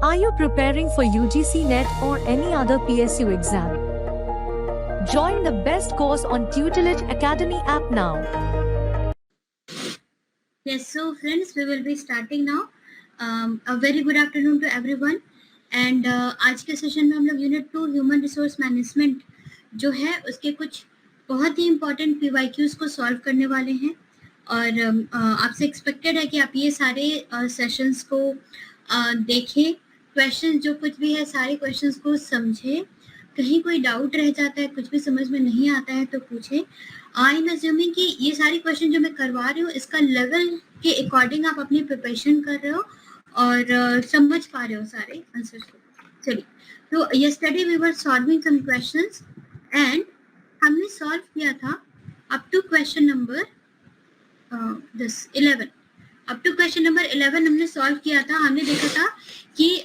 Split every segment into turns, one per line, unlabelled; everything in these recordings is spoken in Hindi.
Are you preparing for UGC NET or any other PSU exam? Join the best course on Tutelage Academy app now.
Yes, so friends, we will be starting now. A very good afternoon to everyone. And आज के सेशन में हम लोग यूनिट 2 ह्यूमन रिसोर्स मैनेजमेंट जो है उसके कुछ बहुत ही इम्पोर्टेंट PYQs को सॉल्व करने वाले हैं और आपसे एक्सपेक्टेड है कि आप ये सारे सेशंस को देखें, क्वेश्चन जो कुछ भी है सारे क्वेश्चंस को समझें, कहीं कोई डाउट रह जाता है, कुछ भी समझ में नहीं आता है तो पूछें। आई एम अज्यूमिंग कि ये सारी क्वेश्चन जो मैं करवा रही हूँ इसका लेवल के अकॉर्डिंग आप अपनी प्रिपरेशन कर रहे हो और समझ पा रहे हो सारे आंसर्स को। चलिए, तो yesterday we were solving some questions and हमने सॉल्व किया था up to question number 11। Up to question number 11 हमने सॉल्व किया था। हमने देखा था कि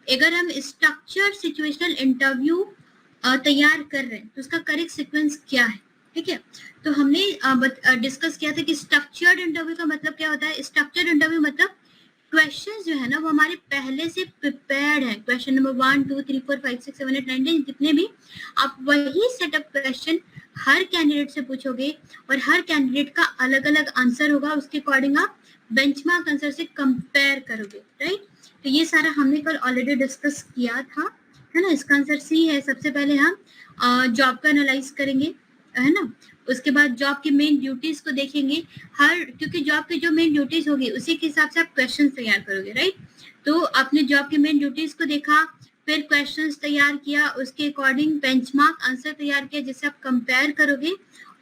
अगर हम स्ट्रक्चर्ड सिचुएशनल इंटरव्यू तैयार कर रहे हैं तो उसका करेक्ट सीक्वेंस क्या है, ठीक है। तो हमने डिस्कस किया था कि स्ट्रक्चर्ड इंटरव्यू का मतलब क्या होता है। स्ट्रक्चर्ड इंटरव्यू मतलब क्वेश्चंस जो है ना वो हमारे पहले से प्रिपेयर्ड है। क्वेश्चन नंबर 1 2 3 4 5 6 7 8 9 10 जितने भी, आप वही सेटअप क्वेश्चन हर कैंडिडेट से पूछोगे और हर कैंडिडेट का अलग अलग आंसर होगा, उसके अकॉर्डिंग आप बेंचमार्क आंसर से कंपेयर करोगे, राइट। तो ये सारा हमने कल ऑलरेडी डिस्कस किया था, है ना। इसका आंसर सी है। सबसे पहले हम जॉब का एनालाइज करेंगे, है ना। उसके बाद जॉब की मेन ड्यूटीज को देखेंगे, क्योंकि जॉब की जो मेन ड्यूटीज होगी उसी के हिसाब से आप क्वेश्चन तैयार करोगे, राइट। तो आपने जॉब की मेन ड्यूटीज को देखा, फिर क्वेश्चंस तैयार किया, उसके अकॉर्डिंग बेंचमार्क आंसर तैयार किया जिससे आप कंपेयर करोगे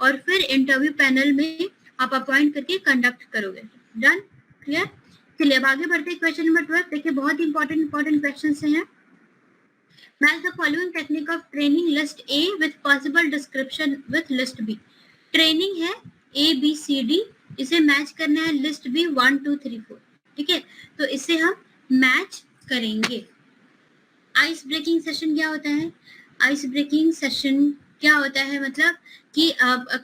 और फिर इंटरव्यू पैनल में आप अपॉइंट करके कंडक्ट करोगे। Done, clear. चलिए अब आगे बढ़ते हैं। क्वेश्चन नंबर 12 देखिए, बहुत इंपॉर्टेंट क्वेश्चन हैं। Match the following technique of training list A with possible description with list B. Training है ABCD, इसे मैच करना है लिस्ट बी 1 2 3 4, ठीक है। तो इसे हम मैच करेंगे। आइस ब्रेकिंग सेशन क्या होता है? आइस ब्रेकिंग सेशन क्या होता है मतलब कि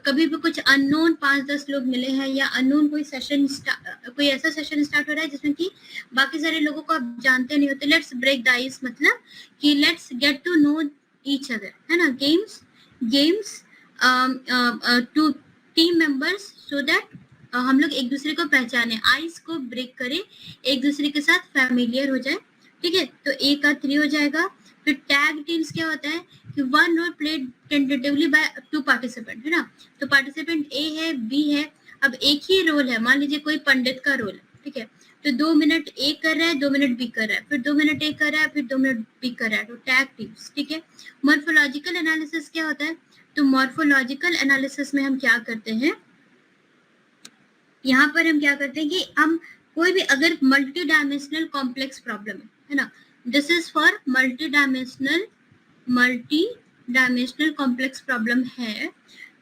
कभी भी कुछ अननोन 5-10 लोग मिले हैं या अननोन कोई ऐसा सेशन स्टार्ट हो रहा है जिसमें कि बाकी सारे लोगों को आप जानते नहीं होते। लेट्स ब्रेक द आइस मतलब कि let's get to know each other, है ना। Games to team members so that हम लोग एक दूसरे को पहचाने, आइस को ब्रेक करें, एक दूसरे के साथ फैमिलियर हो जाए, ठीक है। तो ए का 3 हो जाएगा। फिर टैग टीम्स क्या होता है कि 1 role played tentatively by 2 participant, है ना। तो पार्टिसिपेंट ए है, बी है, अब एक ही रोल है, मान लीजिए कोई पंडित का रोल है, ठीक है। तो 2 मिनट ए कर रहा है, 2 मिनट बी कर रहा है, फिर 2 मिनट ए कर रहा है, फिर 2 मिनट बी कर रहा है। तो टैग टीम्स, ठीक है। मॉर्फोलॉजिकल एनालिसिस क्या होता है? तो मॉर्फोलॉजिकल एनालिसिस में हम क्या करते हैं, यहाँ पर हम क्या करते हैं कि हम कोई भी अगर मल्टी डायमेंशनल कॉम्प्लेक्स प्रॉब्लम है ना, this is for multi dimensional complex problem है,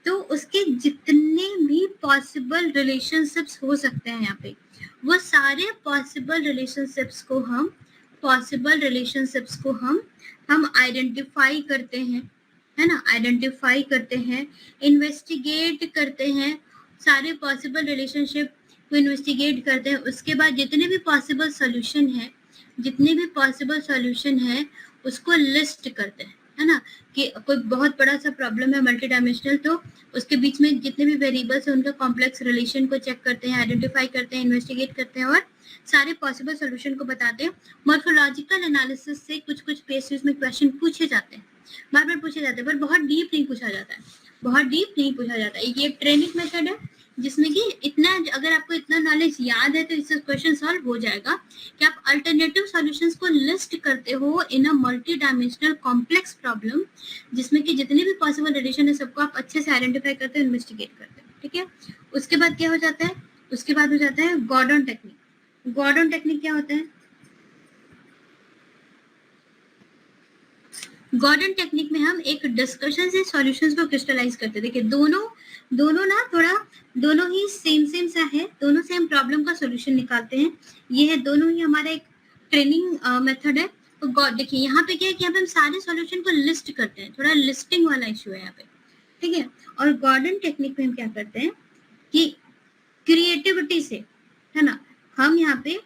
तो उसके जितने भी पॉसिबल रिलेशनशिप्स हो सकते हैं यहाँ पे, वो सारे पॉसिबल रिलेशनशिप्स को हम आइडेंटिफाई करते हैं, है ना। आइडेंटिफाई करते हैं, इन्वेस्टिगेट करते हैं, सारे पॉसिबल रिलेशनशिप को इन्वेस्टिगेट करते हैं। उसके बाद जितने भी पॉसिबल सॉल्यूशन है उसको लिस्ट करते हैं, है ना। कि कोई बहुत बड़ा सा प्रॉब्लम है मल्टी डायमेंशनल, तो उसके बीच में जितने भी वेरिएबल्स हैं उनका कॉम्प्लेक्स रिलेशन को चेक करते हैं, आइडेंटिफाई करते हैं, इन्वेस्टिगेट करते हैं और सारे पॉसिबल सॉल्यूशन को बताते हैं। मॉर्फोलॉजिकल एनालिसिस से कुछ PSUs में क्वेश्चन पूछे जाते हैं, बार-बार पूछे जाते हैं, पर बहुत डीप नहीं पूछा जाता है। ये एक ट्रेनिंग मेथड है जिसमें कि इतना, अगर आपको इतना नॉलेज याद है तो इससे क्वेश्चन सॉल्व हो जाएगा कि आप अल्टरनेटिव सॉल्यूशंस को लिस्ट करते हो in a multi dimensional complex problem, जिसमें कि जितने भी पॉसिबल रिलेशन है सबको आप अच्छे से आइडेंटिफाई करते हो, इन्वेस्टिगेट करते हो, ठीक है। उसके बाद क्या हो जाता है? उसके बाद हो जाता है गॉर्डन टेक्निक। गॉर्डन टेक्निक क्या होता है? गॉर्डन टेक्निक में हम एक डिस्कशन से सॉल्यूशंस को क्रिस्टलाइज करते हैं। देखिए दोनों ना थोड़ा दोनों ही सेम सा है, दोनों से हम प्रॉब्लम का सॉल्यूशन निकालते हैं। ये है दोनों ही हमारा एक ट्रेनिंग मेथड है। तो देखिए यहाँ पे क्या है कि यहाँ पे हम सारे सॉल्यूशन को लिस्ट करते हैं, थोड़ा लिस्टिंग वाला इशू है यहाँ पे, ठीक है। और गॉर्डन टेक्निक में हम क्या करते हैं कि क्रिएटिविटी से, है ना, हम यहाँ पे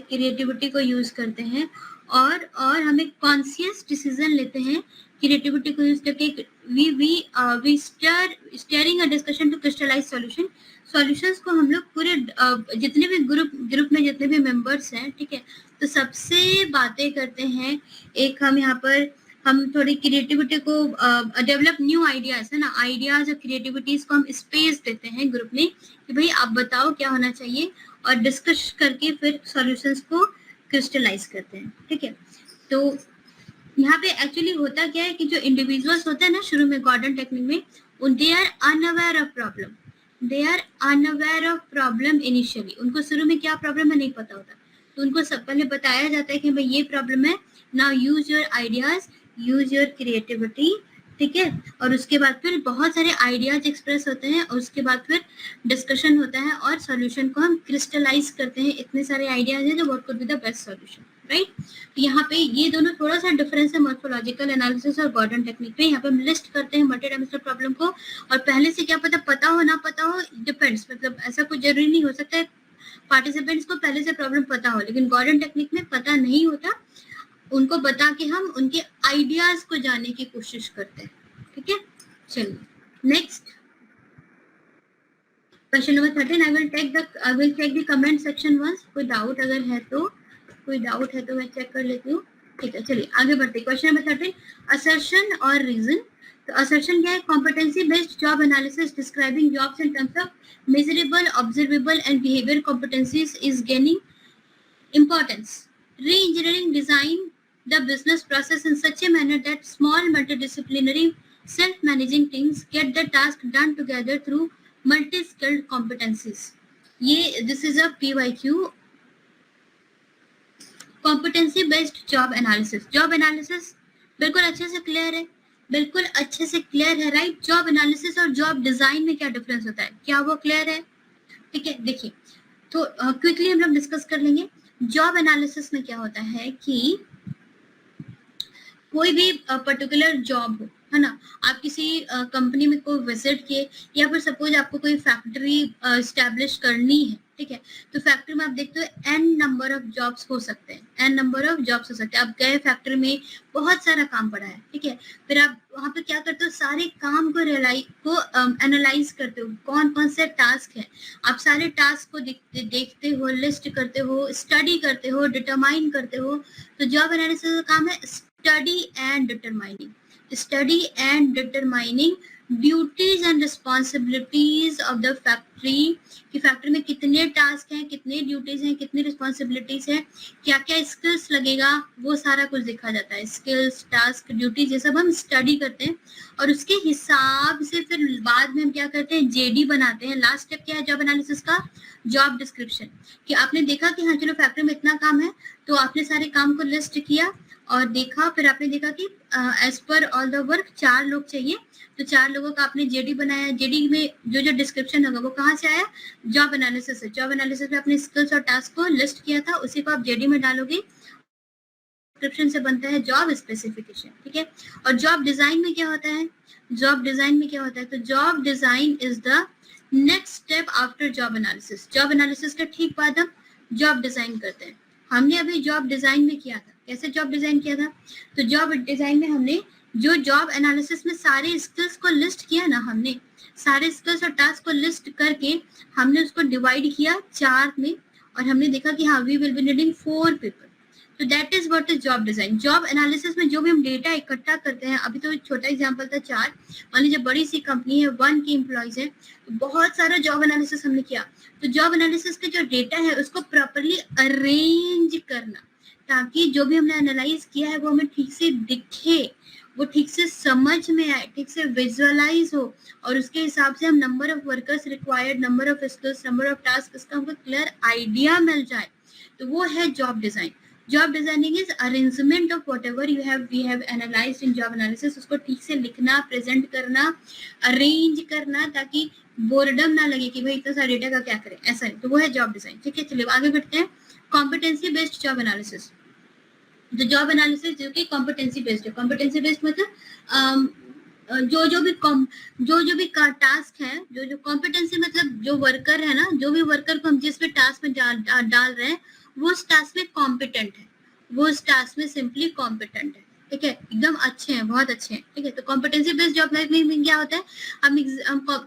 क्रिएटिविटी को यूज करते हैं और हमें कॉन्शियस डिसीजन लेते हैं क्रिएटिविटी को यूज करके। We steering a discussion to crystallise solutions को हम लोग पूरे जितने भी ग्रुप में जितने भी मेंबर्स हैं, ठीक है, तो सबसे बातें करते हैं। एक हम यहाँ पर हम थोड़ी क्रिएटिविटी को डेवलप न्यू आइडियाज है ना, आइडियाज और क्रिएटिविटीज को हम स्पेस देते हैं ग्रुप में कि भाई आप बताओ क्या होना चाहिए, और डिस्कस करके फिर सॉल्यूशंस को क्रिस्टलाइज करते हैं, ठीक है। तो यहाँ पे एक्चुअली होता क्या है कि जो इंडिविजुअल्स होते हैं ना शुरू में गॉर्डन टेक्निक में, they are unaware of problem initially. उनको शुरू में क्या प्रॉब्लम है नहीं पता होता, तो उनको सब पहले बताया जाता है कि भाई ये प्रॉब्लम है, now use your ideas, use your creativity, ठीक है। और उसके बाद फिर बहुत सारे आइडियाज एक्सप्रेस होते हैं और उसके बाद फिर डिस्कशन होता है और सॉल्यूशन को हम क्रिस्टलाइज करते हैं। इतने सारे आइडियाज हैं जो what could be the best solution, right. तो यहाँ पे ये दोनों थोड़ा सा डिफरेंस है मॉर्फोलॉजिकल एनालिसिस और गॉर्डन टेक्निक पे। यहाँ पे हम लिस्ट करते हैं मल्टीडायमेंशनल प्रॉब्लम को, और पहले से क्या पता हो ना पता हो डिपेंड्स, मतलब ऐसा कुछ जरूरी नहीं हो सकता है पार्टिसिपेंट्स को पहले से प्रॉब्लम पता हो, लेकिन गॉर्डन टेक्निक में पता नहीं होता, उनको बता के हम उनके आइडियाज को जानने की कोशिश करते हैं, ठीक है। चलिए next question number 13। I will check the comment section once. कोई डाउट अगर है तो मैं चेक कर लेती हूँ, ठीक है। चलिए आगे बढ़ते हैं। क्वेश्चन नंबर 13, असर्शन और रीजन। तो असर्शन क्या है? Competency based job analysis describing jobs in terms of measurable, observable and behaviour competencies is gaining importance. Re-engineering design the business process in such a manner that small multidisciplinary self-managing teams get the task done together through multi-skilled competencies. ये this is a PYQ. Competency based job analysis. Job analysis बिल्कुल अच्छे से क्लियर है, राइट। जॉब एनालिसिस और जॉब डिजाइन में क्या डिफरेंस होता है, क्या वो क्लियर है? ठीक है, देखिए तो क्विकली हम लोग डिस्कस कर लेंगे। जॉब एनालिसिस में क्या होता है कि कोई भी पर्टिकुलर जॉब हो, है ना, आप किसी कंपनी में को विजिट किए, या फिर सपोज आपको कोई फैक्ट्री एस्टैब्लिश करनी है, ठीक है, तो फैक्ट्री में आप देखते हो n नंबर ऑफ जॉब्स हो सकते हैं, आप गए फैक्ट्री में, बहुत सारा काम पड़ा है, ठीक है, फिर आप वहाँ पे क्या करते हो, सारे काम को एनालाइज करते हो, कौन कौन से टास्क है, आप सारे टास्क को देखते हो, लिस्ट करते हो, स्टडी करते हो, डिटरमाइन करते हो। तो जॉब एनालिसिस का काम है study and determining duties and responsibilities of the factory, कि फैक्ट्री में कितने टास्क हैं, कितने ड्यूटीज हैं, कितनी रिस्पॉन्सिबिलिटीज हैं, क्या क्या स्किल्स लगेगा, वो सारा कुछ देखा जाता है। स्किल्स, टास्क, ड्यूटीज, ये सब हम स्टडी करते हैं और उसके हिसाब से फिर बाद में हम क्या करते हैं, जेडी बनाते हैं। लास्ट स्टेप क्या है जॉब एनालिसिस का? Job description. कि आपने देखा कि हाँ चलो फैक्ट्री में इतना काम है, तो आपने सारे काम को लिस्ट किया और देखा, फिर आपने देखा कि as per all the work 4 लोग चाहिए, तो 4 लोगों का आपने जेडी बनाया। जेडी में जो जो डिस्क्रिप्शन होगा वो कहाँ से आया? जॉब एनालिसिस से। जॉब एनालिसिस में आपने स्किल्स और टास्क को लिस्ट किया था, उसी को आप जेडी में डालोगे, डिस्क्रिप्शन से बनता है जॉब स्पेसिफिकेशन, ठीक है। और जॉब डिजाइन में क्या होता है? तो job design is the next step after job analysis. Job analysis का ठीक बाद हम जॉब डिजाइन करते हैं। हमने अभी जॉब डिजाइन में किया था, कैसे जॉब डिजाइन किया था? तो जॉब डिजाइन में हमने जो जॉब एनालिसिस में सारे स्किल्स को लिस्ट किया ना, हमने सारे स्किल्स और टास्क को लिस्ट करके हमने उसको डिवाइड किया 4 में, और हमने देखा कि हाँ we will be needing 4 people. तो that is what is job design. Job analysis में जो भी हम डेटा इकट्ठा करते हैं, अभी तो एक छोटा एग्जांपल था 4, मान लीजिए बड़ी सी कंपनी है, 1 की एम्प्लॉइज है, तो बहुत सारा जॉब एनालिसिस हमने किया। तो जॉब एनालिसिस का जो डेटा है उसको प्रॉपरली अरेंज करना, ताकि जो भी हमने एनालाइज किया है वो हमें ठीक से दिखे, वो ठीक से समझ में आए, ठीक से विजुअलाइज हो, और उसके हिसाब से हम number of workers required, number of skills, number of task, इसका हमको क्लियर आइडिया मिल जाए। तो वो है job design. Job designing is arrangement of whatever we have analysed in job analysis. उसको ठीक से लिखना, प्रेजेंट करना, अरेंज करना, ताकि बोर्डम ना लगे कि भाई इतना सारा डेटा का क्या करें, ऐसा नहीं। तो वो है जॉब डिजाइन, ठीक है। चलिए आगे बढ़ते हैं। Competency based job analysis. जो जॉब एनालिसिस जो कि कॉम्पिटेंसी बेस्ड है। कॉम्पिटेंसी बेस्ड मतलब जो भी टास्क है, जो कॉम्पिटेंसी मतलब जो वर्कर है ना, जो भी वर्कर को हम जिस भी टास्क में डाल रहे हैं वो उस टास्क में कॉम्पिटेंट है, वो उस टास्क में सिंपली कॉम्पिटेंट है, ठीक है, एकदम अच्छे हैं, बहुत अच्छे हैं, ठीक है। तो कॉम्पिटेंसी बेस्ड जॉब में क्या होता है, हम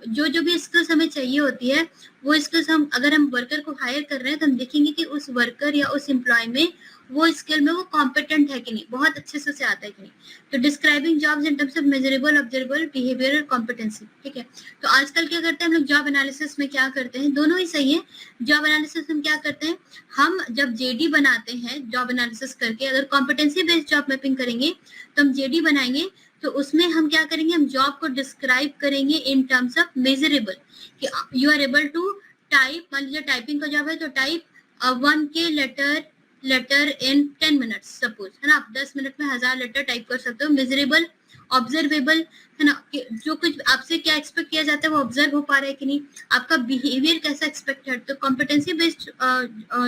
जो भी स्किल्स हमें चाहिए होती है वो स्किल्स हम अगर हम वर्कर को हायर कर रहे हैं तो हम देखेंगे कि उस वर्कर या उस एम्प्लॉय में वो स्किल में वो कॉम्पिटेंट है कि नहीं, बहुत अच्छे से आता है कि नहीं। तो describing jobs in terms of measurable, observable, behavioural competency, ठीक है। तो आजकल क्या करते हैं हम लोग, जॉब एनालिसिस में क्या करते हैं, दोनों ही सही है। जॉब एनालिसिस में क्या करते हैं, हम जब जेडी बनाते हैं जॉब एनालिसिस करके, अगर कॉम्पिटेंसी बेस्ड जॉब मैपिंग करेंगे तो हम जेडी बनाएंगे, तो उसमें हम क्या करेंगे, हम जॉब को डिस्क्राइब करेंगे इन टर्म्स ऑफ मेजरेबल, कि you are able to type, मान लीजिए टाइपिंग का जॉब है तो type 1K letter in 10 minutes suppose, है ना, आप 10 मिनट में 1000 लेटर टाइप कर सकते हो। मेजरेबल, ऑब्जर्वेबल, है ना, जो कुछ आपसे क्या एक्सपेक्ट किया जाता है वो ऑब्जर्व हो पा रहा है कि नहीं, आपका बिहेवियर कैसा एक्सपेक्ट है। तो कॉम्पिटेंसी बेस्ड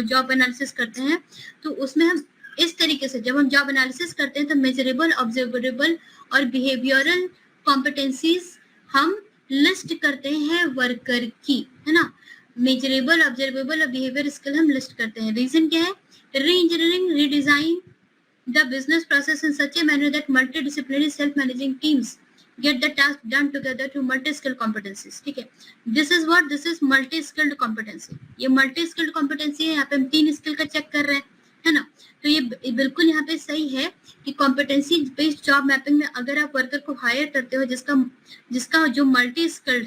जॉब एनालिसिस करते हैं तो उसमें हम इस तरीके से, जब हम जॉब एनालिसिस करते हैं तो मेजरेबल, ऑब्जर्वेबल और बिहेवियरल कॉम्पिटेंसीज हम लिस्ट करते हैं वर्कर की, है ना, मेजरेबल, ऑब्जर्वेबल और बिहेवियर स्किल हम लिस्ट करते हैं। रीजन क्या है, re-engineering, redesign the business process in such a manner that multidisciplinary self-managing teams get the task done together to multi-skilled competencies, ठीक है। This is multi-skilled competency, ये multi-skilled competency है, यहाँ पे हम 3 स्किल का चेक कर रहे हैं, है ना। तो ये बिल्कुल यहाँ पे सही है कि कॉम्पिटेंसी बेस्ड जॉब मैपिंग में अगर आप वर्कर को हायर करते हो जिसका जो मल्टी स्किल्ड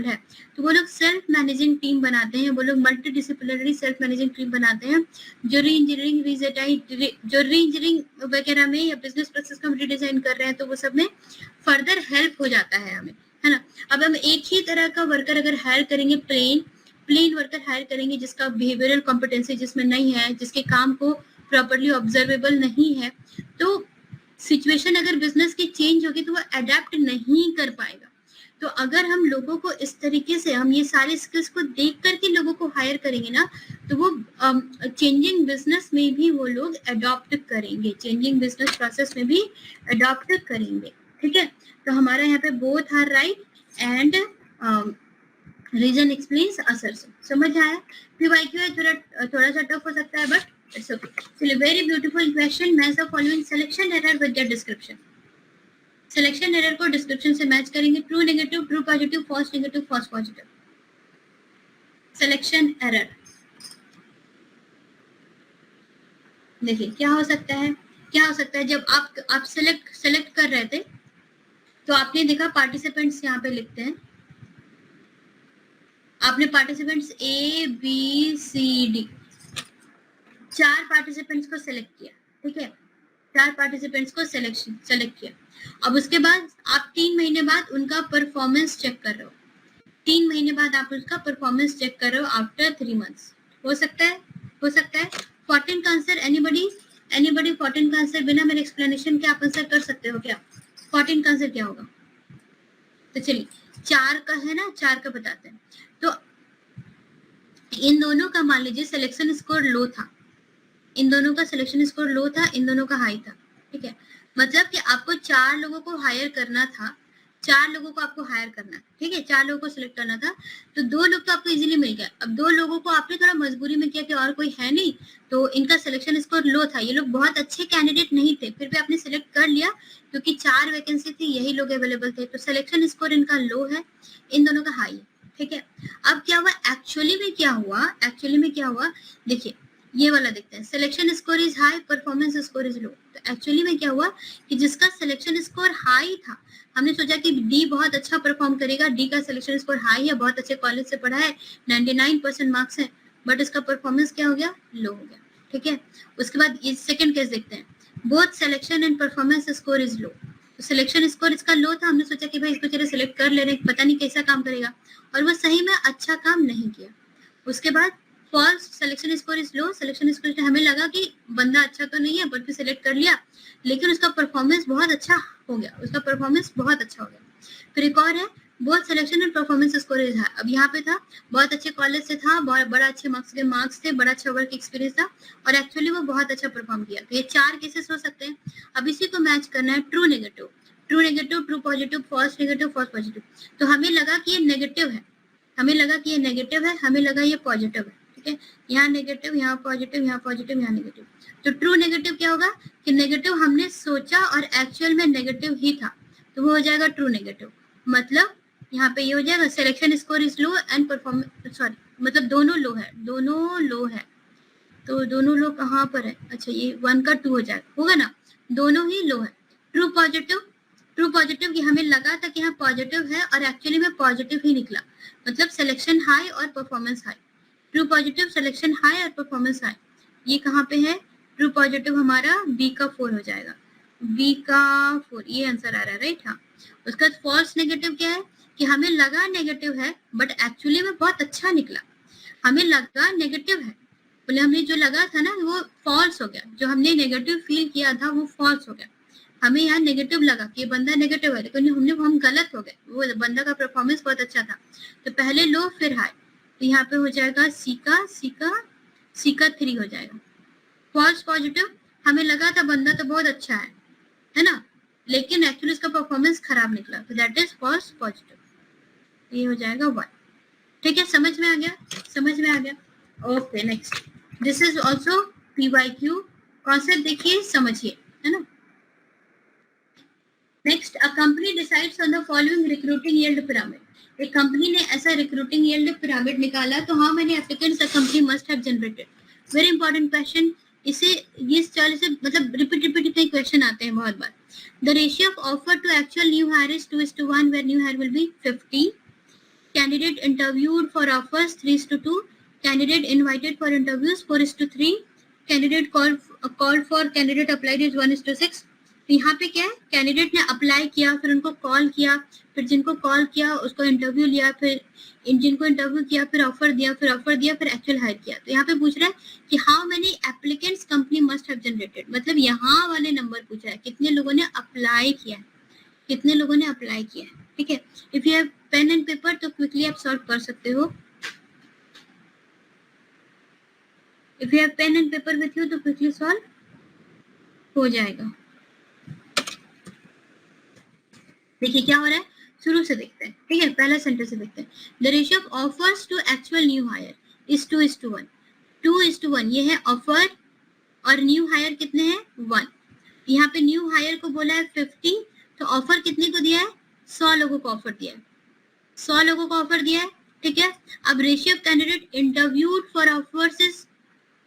है, तो वो लोग सेल्फ मैनेजिंग टीम बनाते हैं, वो लोग multi disciplinary self managing team बनाते हैं, जो री इंजीनियरिंग वगैरह में या बिजनेस प्रोसेस को हम रीडिजाइन कर रहे हैं तो वो सब में फर्दर हेल्प हो जाता है हमें, है ना। अब हम एक ही तरह का वर्कर अगर हायर करेंगे, प्लेन वर्कर हायर करेंगे जिसका बिहेवियरल कॉम्पिटेंसी जिसमें नहीं है, जिसके काम को प्रॉपर्ली ऑब्जर्वेबल नहीं है, तो सिचुएशन अगर बिजनेस की चेंज होगी तो वो अडेप्ट नहीं कर पाएगा। तो अगर हम लोगों को इस तरीके से हम ये सारे स्किल्स को देख करके लोगों को हायर करेंगे ना, तो वो चेंजिंग बिजनेस में भी वो लोग अडॉप्ट करेंगे, चेंजिंग बिजनेस प्रोसेस में भी अडॉप्ट करेंगे, ठीक है। तो हमारा यहाँ पे both are right and reason explains assertion, समझ आया। पीवाईक्यू है, थोड़ा सा टफ हो सकता है बट इट्स ओके। चलिए, very beautiful question, match the following selection error with the description. Selection error को डिस्क्रिप्शन से मैच करेंगे, true negative, true positive, false negative, false positive. Selection error देखिए क्या हो सकता है, जब आप सेलेक्ट कर रहे थे तो आपने देखा पार्टिसिपेंट्स यहाँ पे लिखते हैं, आपने participants A B C D 4 participants को सेलेक्ट किया, ठीक है, 4 पार्टिसिपेंट्स को सेलेक्ट किया। अब उसके बाद आप 3 महीने बाद उनका परफॉर्मेंस चेक कर रहे हो, 3 महीने बाद आप उसका परफॉर्मेंस चेक कर रहे हो आफ्टर 3 मंथ्स। हो सकता है 14 का आंसर, एनीबडी 14 का आंसर बिना मेरे एक्सप्लेनेशन के आप आंसर कर सकते हो क्या? 14 का आंसर क्या होगा? तो चलिए 4 का है ना, 4 का बताते हैं। तो इन दोनों का मान लीजिए सिलेक्शन स्कोर लो था, इन दोनों का सिलेक्शन स्कोर लो था, इन दोनों का हाई था, ठीक है। मतलब कि आपको 4 लोगों को हायर करना था, 4 लोगों को आपको हायर करना, ठीक है, 4 लोगों को सिलेक्ट करना था, तो 2 लोग तो आपको इजीली मिल गया। अब 2 लोगों को आपने थोड़ा मजबूरी में किया कि और कोई है नहीं, तो इनका सिलेक्शन स्कोर लो था, ये लोग बहुत अच्छे कैंडिडेट नहीं थे, फिर भी आपने सिलेक्ट कर लिया क्योंकि 4 वैकेंसी थी, यही लोग अवेलेबल थे, तो सिलेक्शन स्कोर इनका लो है, इन दोनों का हाई है, ठीक है। अब क्या हुआ, एक्चुअली में क्या हुआ, देखिए ये वाला देखते हैं, selection score is high, performance score is लो। तो एक्चुअली में क्या हुआ कि जिसका सिलेक्शन स्कोर हाई था, हमने सोचा कि डी बहुत अच्छा परफॉर्म करेगा, डी का सिलेक्शन स्कोर हाई है, बहुत अच्छे कॉलेज से पढ़ा है, 99% मार्क्स है, बट इसका परफॉर्मेंस क्या हो गया, लो हो गया, ठीक है। उसके बाद ये सेकंड केस देखते हैं, both selection and performance score is लो। तो सिलेक्शन स्कोर इसका लो था, हमने सोचा कि भाई इसको चलो सिलेक्ट कर ले रहे हैं, पता नहीं कैसा काम करेगा, और वो सही में अच्छा काम नहीं किया। उसके बाद false, selection score is low, selection score हमें लगा कि बंदा अच्छा तो नहीं है, बट फिर सिलेक्ट कर लिया, लेकिन उसका परफॉर्मेंस बहुत अच्छा हो गया, फिर एक और है, both selection and performance score is high. अब यहाँ पे था, बहुत अच्छे कॉलेज से था, बहुत बड़ा अच्छे मार्क्स थे, बड़ा अच्छा वर्क एक्सपीरियंस था, और एक्चुअली वो बहुत अच्छा परफॉर्म किया। तो ये 4 केसेस हो सकते हैं। अब इसी को मैच करना है true negative. True negative, true positive, false negative, false positive. तो हमें लगा कि ये नेगेटिव है, हमें लगा कि ये नेगेटिव है, हमें लगा ये पॉजिटिव है, ठीक है। यहाँ नेगेटिव, यहाँ पॉजिटिव, यहाँ पॉजिटिव, यहाँ नेगेटिव। तो ट्रू नेगेटिव क्या होगा कि नेगेटिव हमने सोचा और एक्चुअल में नेगेटिव ही था, तो वो हो जाएगा ट्रू नेगेटिव। मतलब यहाँ पे ये हो जाएगा selection score is low and performance, sorry मतलब दोनों लो है, दोनों लो है। तो दोनों लो कहाँ पर है, अच्छा ये 1 का 2 हो जाएगा, होगा ना, दोनों ही लो है। ट्रू पॉजिटिव, ट्रू पॉजिटिव कि हमें लगा था कि यहाँ पॉजिटिव है और एक्चुअली में पॉजिटिव ही निकला, मतलब सिलेक्शन हाई और performance high. True positive, selection high और परफॉर्मेंस हाई, ये कहाँ पे है, ट्रू पॉजिटिव हमारा बी का 4 हो जाएगा, बी का 4, ये आंसर आ रहा है, राइट। हाँ, उसका फॉल्स नेगेटिव क्या है कि हमें लगा नेगेटिव है बट एक्चुअली में बहुत अच्छा निकला, हमें लगा नेगेटिव है, बोले हमने जो लगा था ना वो फॉल्स हो गया, जो हमने नेगेटिव फील किया था वो फॉल्स हो गया। हमें यहाँ नेगेटिव लगा कि ये बंदा नेगेटिव है, लेकिन हम गलत हो गए, वो बंदा का परफॉर्मेंस बहुत अच्छा था। तो पहले लो फिर हाई, तो यहाँ पे हो जाएगा सी का 3 हो जाएगा। फॉल्स पॉजिटिव, हमें लगा था बंदा तो बहुत अच्छा है ना, लेकिन एक्चुअली इसका परफॉर्मेंस खराब निकला, तो दैट इज फॉल्स पॉजिटिव, ये हो जाएगा 1। ठीक है, समझ में आ गया, समझ में आ गया। Okay, next, this is also PYQ, concept देखिए समझिए, है ना। Next, a company decides on the following recruiting yield pyramid. एक कंपनी ने ऐसा रिक्रूटिंग यील्ड पिरामिड निकाला, तो how many applicants the company must have generated. Very important question, इसे इस चाल से मतलब रिपीट इतने क्वेश्चन आते हैं बहुत बार। The ratio of offer to actual new hire is 2:1, where new hire will be 50. Candidate interviewed for offers 3:2. Candidate invited for interviews 4:3. Candidate called for candidate applied is 1:6. तो यहाँ पे क्या है, कैंडिडेट ने अप्लाई किया, फिर उनको कॉल किया, फिर जिनको कॉल किया उसको इंटरव्यू लिया, फिर जिनको इंटरव्यू किया फिर ऑफर दिया, फिर एक्चुअल हायर किया। तो यहाँ पे पूछ रहा है कि how many applicants company must have generated, मतलब यहाँ वाले नंबर पूछ रहा है कितने लोगों ने अप्लाई किया है, कितने लोगों ने अप्लाई किया है। ठीक है, if you have pen and paper तो क्विकली आप सॉल्व कर सकते हो। If you have pen and paper with you तो क्विकली सॉल्व हो जाएगा। देखिए क्या हो रहा है, शुरू से देखते हैं। ठीक है, पहला सेंटेंस से देखते हैं। The ratio of offers to actual new hire is 2:1। 2:1 ये है ऑफर, और न्यू हायर कितने हैं 1। यहाँ पे न्यू हायर को बोला है 50, तो ऑफर कितने को दिया है 100 लोगों को ऑफर दिया है, 100 लोगों को ऑफर दिया है। ठीक है, अब ratio of candidate interviewed for offers is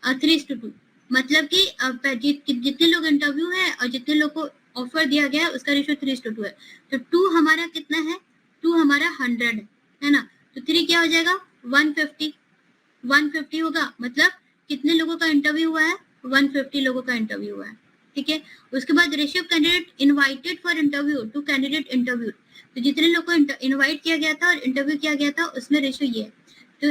3:2, मतलब कि जितने लोग इंटरव्यू है और जितने लोग को ऑफर दिया गया है उसका रेशियो 3:2 है। तो 2 हमारा कितना है, 2 हमारा 100 है ना, तो 3 क्या हो जाएगा 150, 150 होगा, मतलब कितने लोगों का इंटरव्यू हुआ है 150 लोगों का इंटरव्यू हुआ है। ठीक है, उसके बाद ratio of candidate invited for interview to candidate interview, तो जितने लोगों को इनवाइट किया गया था और इंटरव्यू किया गया था उसमें रेशियो ये है, तो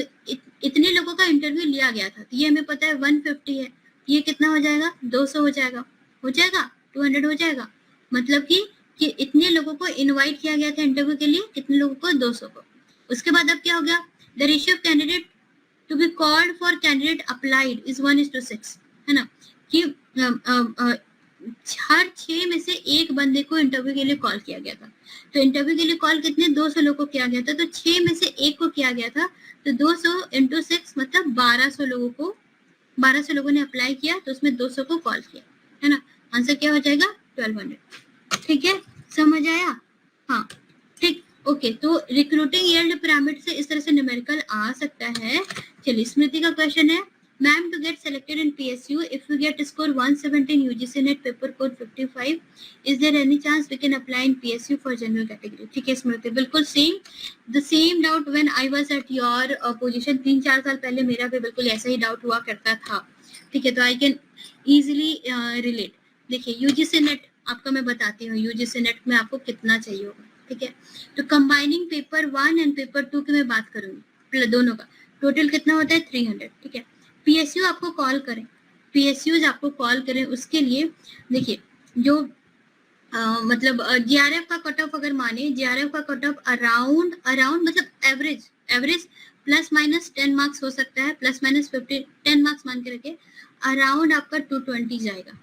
इतने लोगों का इंटरव्यू लिया गया था, तो ये हमें पता है 150 है, ये कितना हो जाएगा 200 हो जाएगा, 200 हो जाएगा, मतलब कि इतने लोगों को इनवाइट किया गया था इंटरव्यू के लिए, कितने लोगों को 200 को। उसके बाद अब क्या हो गया, the ratio of candidate to be called for candidate applied is 1:6, है ना, कि हर 6 में से एक बंदे को इंटरव्यू के लिए कॉल किया गया था, तो इंटरव्यू के लिए कॉल कितने 200 लोगों को किया गया था, तो 6 में से एक को किया गया था, तो 200 × 6 मतलब 1200 लोगों ने अप्लाई किया, तो उसमें 200 को कॉल किया, है ना, आंसर क्या हो जाएगा 1200। ठीक है, समझ आया, हाँ ठीक, ओके। तो रिक्रूटिंग यील्ड पिरामिड से इस तरह से न्यूमेरिकल आ सकता है। चलिए, स्मृति का क्वेश्चन है, ma'am to get selected in PSU if you get score 117 UGC net paper code 55, is there any chance we can apply in PSU for general category? ठीक है स्मृति, बिल्कुल same, the same doubt when I was at your position 3-4 साल पहले मेरा भी बिल्कुल ऐसा ही डाउट हुआ करता था। ठीक है, तो I can easily relate। देखिए UGC net आपका मैं बताती हूँ, UGC net में आपको कितना चाहिए होगा। ठीक है, तो कंबाइनिंग पेपर 1 एंड पेपर 2 की मैं बात करूंगी, दोनों का टोटल कितना होता है 300। ठीक है, PSU आपको कॉल करें, PSUs आपको कॉल करें, उसके लिए देखिए जो मतलब JRF का कट ऑफ अगर माने, JRF का कट ऑफ अराउंड मतलब एवरेज प्लस माइनस 10 मार्क्स हो सकता है, प्लस माइनस 10 मार्क्स मान के रखे, अराउंड आपका 220 जाएगा।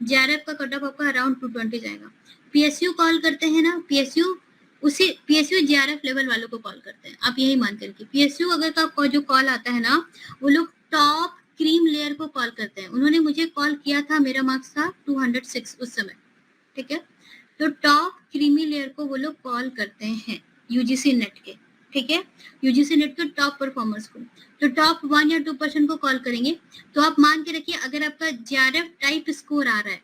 JRF का कट ऑफ आपका अराउंड 220 जाएगा। पीएसयू कॉल करते हैं ना, पीएसयू उसी पीएसयू जीआरएफ लेवल वालों को कॉल करते हैं, आप यही मान करके। पीएसयू अगर का जो कॉल आता है ना, वो लोग टॉप क्रीम लेयर को कॉल करते हैं। उन्होंने मुझे कॉल किया था, मेरा मार्क्स था 206 उस समय, ठीक है। तो टॉप क्रीमी लेयर को वो लोग कॉल करते हैं यूजीसी नेट के, ठीक है, यूजीसी नेट के टॉप परफॉर्मर्स को। तो टॉप 1 या 2% को कॉल करेंगे। तो आप मान के रखिए, अगर आपका जीआरएफ टाइप स्कोर आ रहा है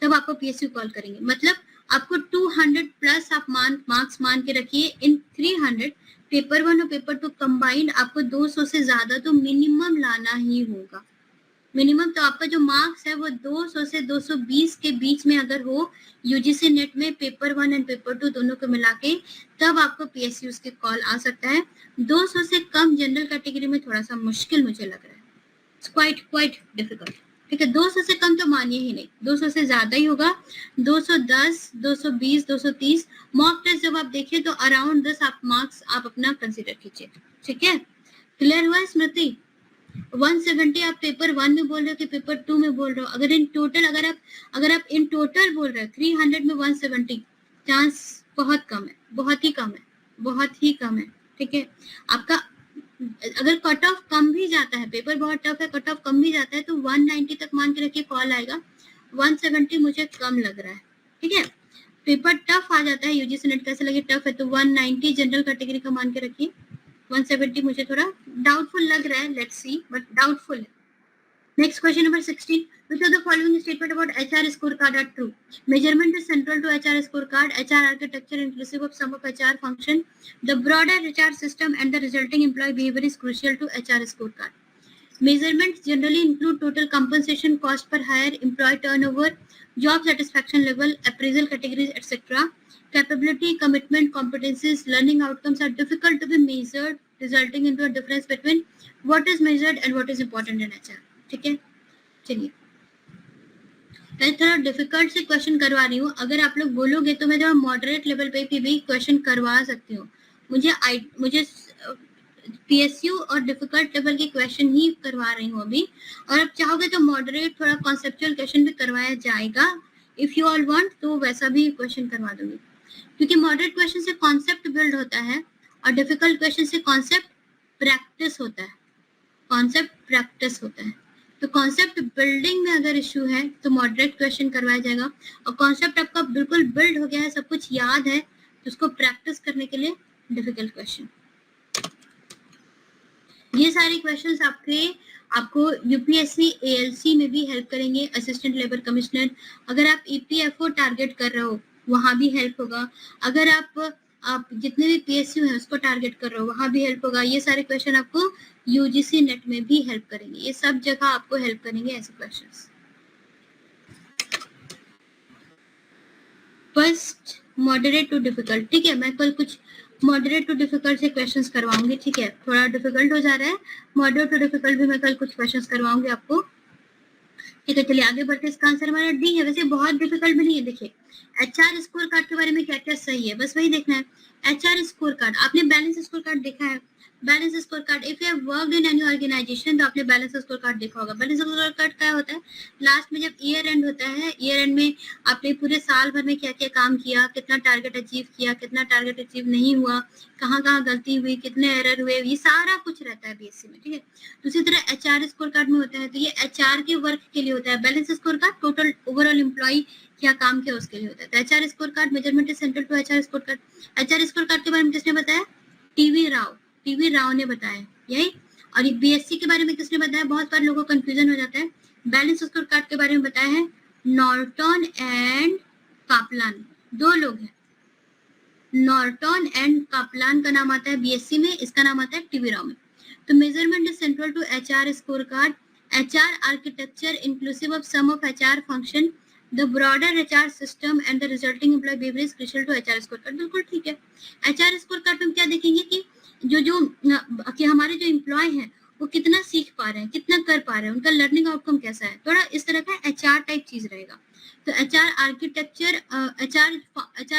तब आपको पीएसयू कॉल करेंगे। मतलब आपको 200 प्लस आप मार्क्स मान के रखिए इन 300, पेपर 1 और पेपर 2 कंबाइंड आपको 200 से ज्यादा तो मिनिमम लाना ही होगा, मिनिमम। तो आपका जो मार्क्स है वो 200 से 220 के बीच में अगर हो यूजीसी नेट में पेपर 1 एंड पेपर 2 दोनों को मिला के, तब आपको पीएसयू के कॉल आ सकता है। 200 से कम जनरल कैटेगरी में थोड़ा सा मुश्किल मुझे लग रहा है, इट्स क्वाइट डिफिकल्ट, ठीक है। 200 से कम तो मानिए ही नहीं, 200 से ज्यादा ही होगा, 210, 220, 230। मॉक टेस्ट जब आप देखिए तो अराउंड 10 आप मार्क्स आप अपना कंसीडर कीजिए, ठीक है। क्लियर हुआ स्मृति? 170 आप पेपर 1 में बोल रहे हो कि पेपर 2 में बोल रहे हो? अगर इन टोटल अगर आप इन टोटल बोल रहे हो 300 में 170, चांस बहुत कम है, बहुत ही कम है, बहुत ही कम है, ठीक है। आपका अगर कट ऑफ कम भी जाता है, पेपर बहुत टफ है, कट ऑफ कम भी जाता है तो 190 तक मान के रखिए कॉल आएगा। 170 मुझे कम लग रहा है, ठीक है। पेपर टफ आ जाता है, यूजीसी नेट कैसे लगे टफ है, तो 190 जनरल कैटेगरी का मान के रखिए। 170 मुझे थोड़ा डाउटफुल लग रहा है, लेट्स सी, बट डाउटफुल है। Next question number 16. Which of the following statement about HR scorecard are true? Measurement is central to HR scorecard. HR architecture inclusive of sum of HR function. The broader HR system and the resulting employee behavior is crucial to HR scorecard. Measurements generally include total compensation, cost per hire, employee turnover, job satisfaction level, appraisal categories, etc. Capability, commitment, competencies, learning outcomes are difficult to be measured, resulting into a difference between what is measured and what is important in HR. ठीक है, चलिए मैं थोड़ा डिफिकल्ट से क्वेश्चन करवा रही हूँ। अगर आप लोग बोलोगे तो मैं थोड़ा मॉडरेट लेवल पे भी क्वेश्चन करवा सकती हूँ। मुझे पीएसयू और डिफिकल्ट लेवल के क्वेश्चन ही करवा रही हूँ अभी, और आप चाहोगे तो मॉडरेट थोड़ा कॉन्सेप्चुअल क्वेश्चन भी करवाया जाएगा। इफ यू ऑल वांट तो वैसा भी क्वेश्चन करवा दूंगी, क्योंकि मॉडरेट क्वेश्चन से कॉन्सेप्ट बिल्ड होता है और डिफिकल्ट क्वेश्चन से कॉन्सेप्ट प्रैक्टिस होता है, कॉन्सेप्ट प्रैक्टिस होता है। तो कॉन्सेप्ट बिल्डिंग में अगर इश्यू है तो मॉडरेट क्वेश्चन करवाया जाएगा, और कॉन्सेप्ट आपका बिल्कुल बिल्ड हो गया है, सब कुछ याद है, तो उसको प्रैक्टिस करने के लिए डिफिकल्ट क्वेश्चन। ये सारे क्वेश्चंस आपको यूपीएससी एएलसी में भी हेल्प करेंगे, असिस्टेंट लेबर कमिश्नर। अगर आप ईपीएफओ टारगेट कर रहे हो वहां भी हेल्प होगा, अगर आप जितने भी पीएसयू है उसको टारगेट कर रहे हो वहां भी हेल्प होगा। ये सारे क्वेश्चन आपको यूजीसी नेट में भी हेल्प करेंगे, ये सब जगह आपको हेल्प करेंगे ऐसे questions. First moderate to difficult, ठीक है। मैं कल कुछ मॉडरेट टू डिफिकल्ट से क्वेश्चंस करवाऊंगी, ठीक है। थोड़ा डिफिकल्ट हो जा रहा है, मॉडरेट टू डिफिकल्ट भी मैं कल कुछ क्वेश्चंस करवाऊंगी आपको, ठीक है। चलिए आगे बढ़ते, इसका आंसर हमारा डी है। वैसे बहुत डिफिकल्ट भी नहीं है। देखिए एचआर स्कोर कार्ड के बारे में क्या क्या सही है, बस वही देखना है। एचआर स्कोर कार्ड, आपने बैलेंस स्कोर कार्ड देखा है? Balance score card, if you have worked in any organisation तो आपने बैलेंस स्कोर कार्ड देखा होगा। बैलेंस स्कोर कार्ड क्या होता है? लास्ट में जब ईयर एंड होता है, ईयर एंड में आपने पूरे साल भर में क्या क्या काम किया, कितना टारगेट अचीव किया, कितना टारगेट अचीव नहीं हुआ, कहाँ कहाँ गलती हुई, कितने एरर हुए, ये सारा कुछ रहता है बीएससी में, ठीक है। दूसरी तरह एचआर स्कोर कार्ड में होता है, तो ये एचआर के वर्क के लिए होता है। Balance score card total overall employ क्या काम किया उसके लिए होता है। तो HR score card measurement is central to HR score card. HR score card के बारे में किसने बताया? टीवी राव ने बताया, यही। और ये बीएससी के बारे में किसने बताया? बहुत सारे लोगों को कंफ्यूजन हो जाता है। बैलेंस स्कोर कार्ड के बारे में बताया है नॉर्टन एंड कापलान, दो लोग हैं। नॉर्टन एंड कापलान का नाम आता है बीएससी में, इसका नाम आता है टीवी राव में। तो measurement is central to HR score card. HR architecture inclusive of some of HR function, the broader HR system and the resulting employee behavior is crucial to HR scorecard। बिल्कुल ठीक है। HR scorecard में हम क्या देखेंगे कि कि हमारे जो एम्प्लॉय हैं वो कितना सीख पा रहे हैं, कितना कर पा रहे हैं, उनका लर्निंग आउटकम कैसा है, थोड़ा इस तरह का HR टाइप चीज रहेगा। तो HR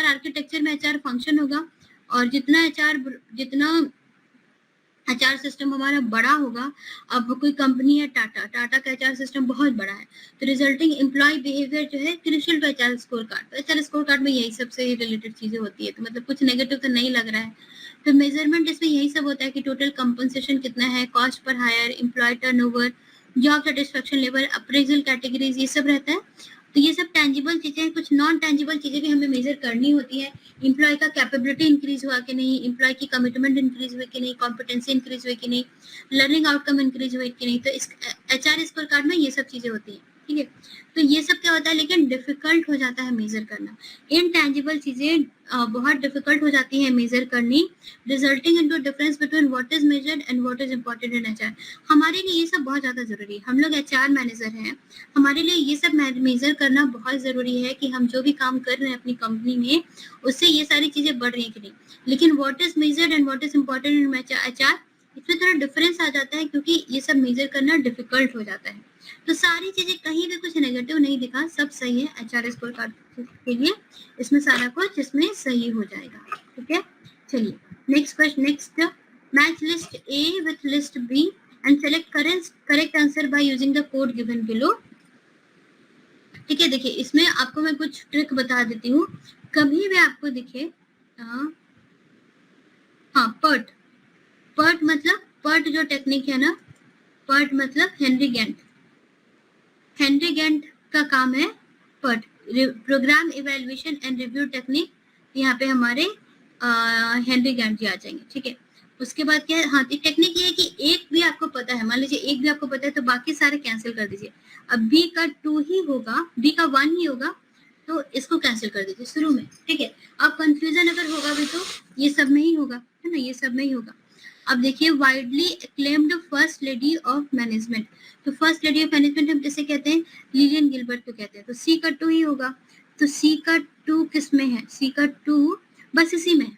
आर्किटेक्चर में HR फंक्शन होगा, और जितना एचआर सिस्टम हमारा बड़ा होगा, अब कोई कंपनी है टाटा, टाटा का एचआर सिस्टम बहुत बड़ा है, तो रिजल्टिंग एम्प्लॉय बिहेवियर जो है crucial to HR score card. तो एचआर स्कोर कार्ड में यही सबसे रिलेटेड चीजें होती है, तो मतलब कुछ नेगेटिव तो नहीं लग रहा है। तो मेजरमेंट इसमें यही सब होता है कि टोटल कंपनसेशन कितना है, cost per hire, employ turnover, job satisfaction level, appraisal categories, ये सब रहता है। तो ये सब टेंजिबल चीजें हैं। कुछ नॉन टेंजिबल चीजें भी हमें मेजर करनी होती है। एम्प्लॉय का कैपेबिलिटी इंक्रीज हुआ कि नहीं, एम्प्लॉय की कमिटमेंट इंक्रीज हुई कि नहीं, कॉम्पिटेंसी इंक्रीज हुई कि नहीं, लर्निंग आउटकम इंक्रीज हुई कि नहीं। तो इस एचआर स्कोर कार्ड में ये सब चीजें होती हैं, ठीक है। तो ये सब क्या होता है, लेकिन डिफिकल्ट हो जाता है मेजर करना। इनटेंजिबल चीजें बहुत डिफिकल्ट हो जाती है मेजर करनी, resulting into difference between what is measured and what is important in HR. हमारे लिए ये सब बहुत ज्यादा जरूरी है। हम लोग एचआर मैनेजर हैं, हमारे लिए ये सब मेजर करना बहुत जरूरी है कि हम जो भी काम कर रहे हैं अपनी कंपनी में, उससे ये सारी चीजें बढ़ रही है कि नहीं। लेकिन what is measured and what is important in HR, इसमें थोड़ा डिफरेंस आ जाता है, क्योंकि ये सब मेजर करना डिफिकल्ट हो जाता है। तो सारी चीजें कहीं भी कुछ नेगेटिव नहीं दिखा, सब सही है एचआर स्कोर कार्ड के लिए। इसमें सारा कुछ इसमें सही हो जाएगा, ठीक है। चलिए next question, next, match list A with list B and select correct answer by using the code given below. ठीक है, देखिए इसमें आपको मैं कुछ ट्रिक बता देती हूँ। कभी भी आपको दिखे पर्ट, पर्ट मतलब पर्ट जो टेक्निक है ना, पर्ट मतलब हेनरी गेंट, हेनरी गेंट का काम है PERT, program evaluation and review technique. यहाँ पे हमारे हेनरी गेंट जी आ जाएंगे, ठीक है। उसके बाद क्या है, हाँ टेक्निक ये है कि एक भी आपको पता है, मान लीजिए एक भी आपको पता है, तो बाकी सारे कैंसिल कर दीजिए। अब बी का 2 ही होगा, बी का 1 ही होगा, तो इसको कैंसिल कर दीजिए शुरू में, ठीक है। अब कंफ्यूजन अगर होगा भी तो ये सब में ही होगा, है ना, ये सब में ही होगा। अब देखिए widely acclaimed first lady of management, तो फर्स्ट लेडी ऑफ मैनेजमेंट हम किसे कहते हैं, लिलियन गिलबर्ट को कहते हैं। तो सी का 2 ही होगा, तो सी का 2 किस में है, सी का 2 बस इसी में है,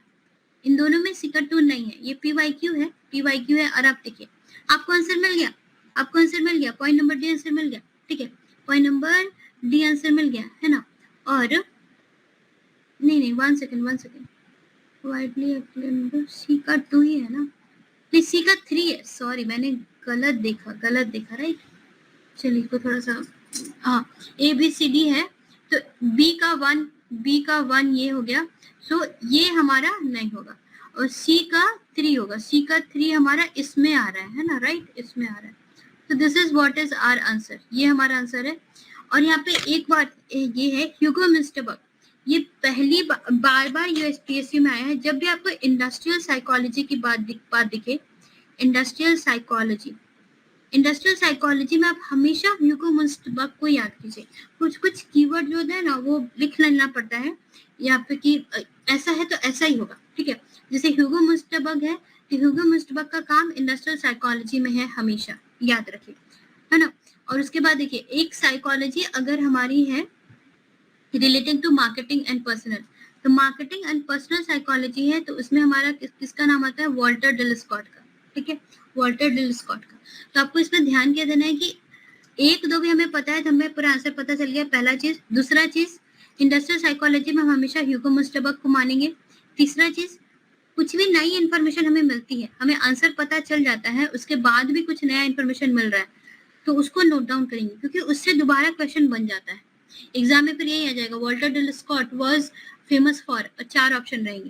इन दोनों में सी का 2 नहीं है, ये पीवाईक्यू है, पीवाईक्यू है। और आप देखिए आपको आंसर मिल गया, आपको आंसर मिल गया, पॉइंट नंबर डी आंसर मिल गया, ठीक है, पॉइंट नंबर डी आंसर मिल गया, है ना। और नहीं 1 सेकंड, वाइडली एक्लेम्ड सी का 2 ही है ना, नहीं सी का 3 है, सॉरी मैंने गलत देखा राइट। चलिए इसको थोड़ा सा, हाँ ए बी सी डी है, तो बी का 1 ये हो गया, सो ये हमारा नहीं होगा, और सी का 3 होगा, सी का 3 हमारा इसमें आ रहा है ना, राइट, इसमें आ रहा है। तो this is what is our answer, ये हमारा आंसर है। और यहाँ पे एक बात ये है, ह्यूगो मिस्टेबक, ये पहली बार यूएसपीएससी में आया है। जब भी आपको इंडस्ट्रियल साइकोलॉजी की बात दिखे, इंडस्ट्रियल साइकोलॉजी में आप हमेशा ह्यूगो मिस्टेबक को याद कीजिए। कुछ कीवर्ड जो है ना वो लिख लेना पड़ता है यहाँ पे कि ऐसा है तो ऐसा ही होगा, ठीक है। जैसे ह्यूगो मिस्टेबक है, तो ह्यूगो मिस्टेबक का काम इंडस्ट्रियल साइकोलॉजी में है, हमेशा याद रखिए, है ना। और उसके बाद देखिए एक साइकोलॉजी अगर हमारी है relating to marketing and personal, तो मार्केटिंग एंड पर्सनल साइकोलॉजी है, तो उसमें हमारा किसका नाम आता है, वॉल्टर डिल स्कॉट का, ठीक है, वॉल्टर डिल स्कॉट का। तो आपको इसमें ध्यान क्या देना है कि एक दो भी हमें पता है तो हमें पूरा आंसर पता चल गया, पहला चीज। दूसरा चीज, इंडस्ट्रियल साइकोलॉजी में हम हमेशा ह्यूगो मिस्टेबक को मानेंगे। तीसरा चीज, कुछ भी नई इन्फॉर्मेशन हमें मिलती है, हमें आंसर पता चल जाता है, उसके बाद भी कुछ नया इन्फॉर्मेशन मिल रहा है, तो उसको नोट डाउन करेंगे, क्योंकि उससे दोबारा क्वेश्चन बन जाता है एग्जाम में, फिर यही आ जाएगा, Walter Dill Scott was famous for, 4 option रहेंगे,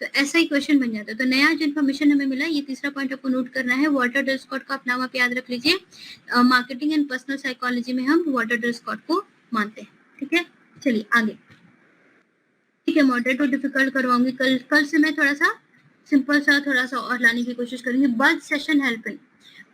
तो ऐसा ही क्वेश्चन बन जाता है। तो नया जो इन्फॉर्मेशन हमें मिला, ये तीसरा पॉइंट आपको नोट करना है। वॉल्टर डिल स्कॉट का आप नाम आप याद रख लीजिए, मार्केटिंग एंड पर्सनल साइकोलॉजी में हम वॉल्टर डिल स्कॉट को मानते हैं, ठीक है। चलिए आगे, ठीक है, मॉडरेट और डिफिकल्ट करवाऊंगी, कल से मैं थोड़ा सा सिंपल सा थोड़ा सा और लाने की कोशिश करेंगे। बज सेशन हेल्पिंग,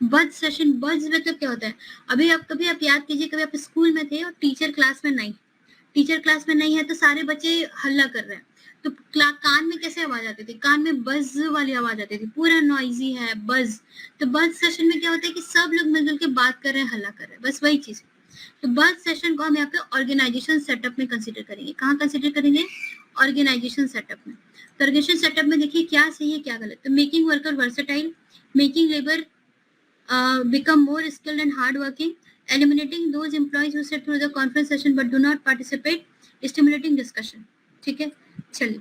बज सेशन, बज मतलब क्या होता है, अभी आप याद कीजिए, कभी आप स्कूल में थे और टीचर क्लास में नहीं है, तो सारे बच्चे हल्ला कर रहे हैं, तो कान में कैसे आवाज आती थी, कान में बज वाली आवाज आती थी, पूरा नॉइजी है बज। तो बज सेशन में क्या होता है कि सब लोग मिलजुल के बात कर रहे हैं, हल्ला कर रहे हैं, बस वही चीज। तो बज सेशन को हम यहाँ पे ऑर्गेनाइजेशन सेटअप में कंसीडर करेंगे। कहाँ कंसीडर करेंगे, ऑर्गेनाइजेशन सेटअप में। तो ऑर्गेनाइजेशन सेटअप में देखिए क्या सही है क्या गलत। तो making worker versatile, making labour become more skilled and hardworking, eliminating those employees who sit through the conference session but do not participate, stimulating discussion, ठीक है। चलिए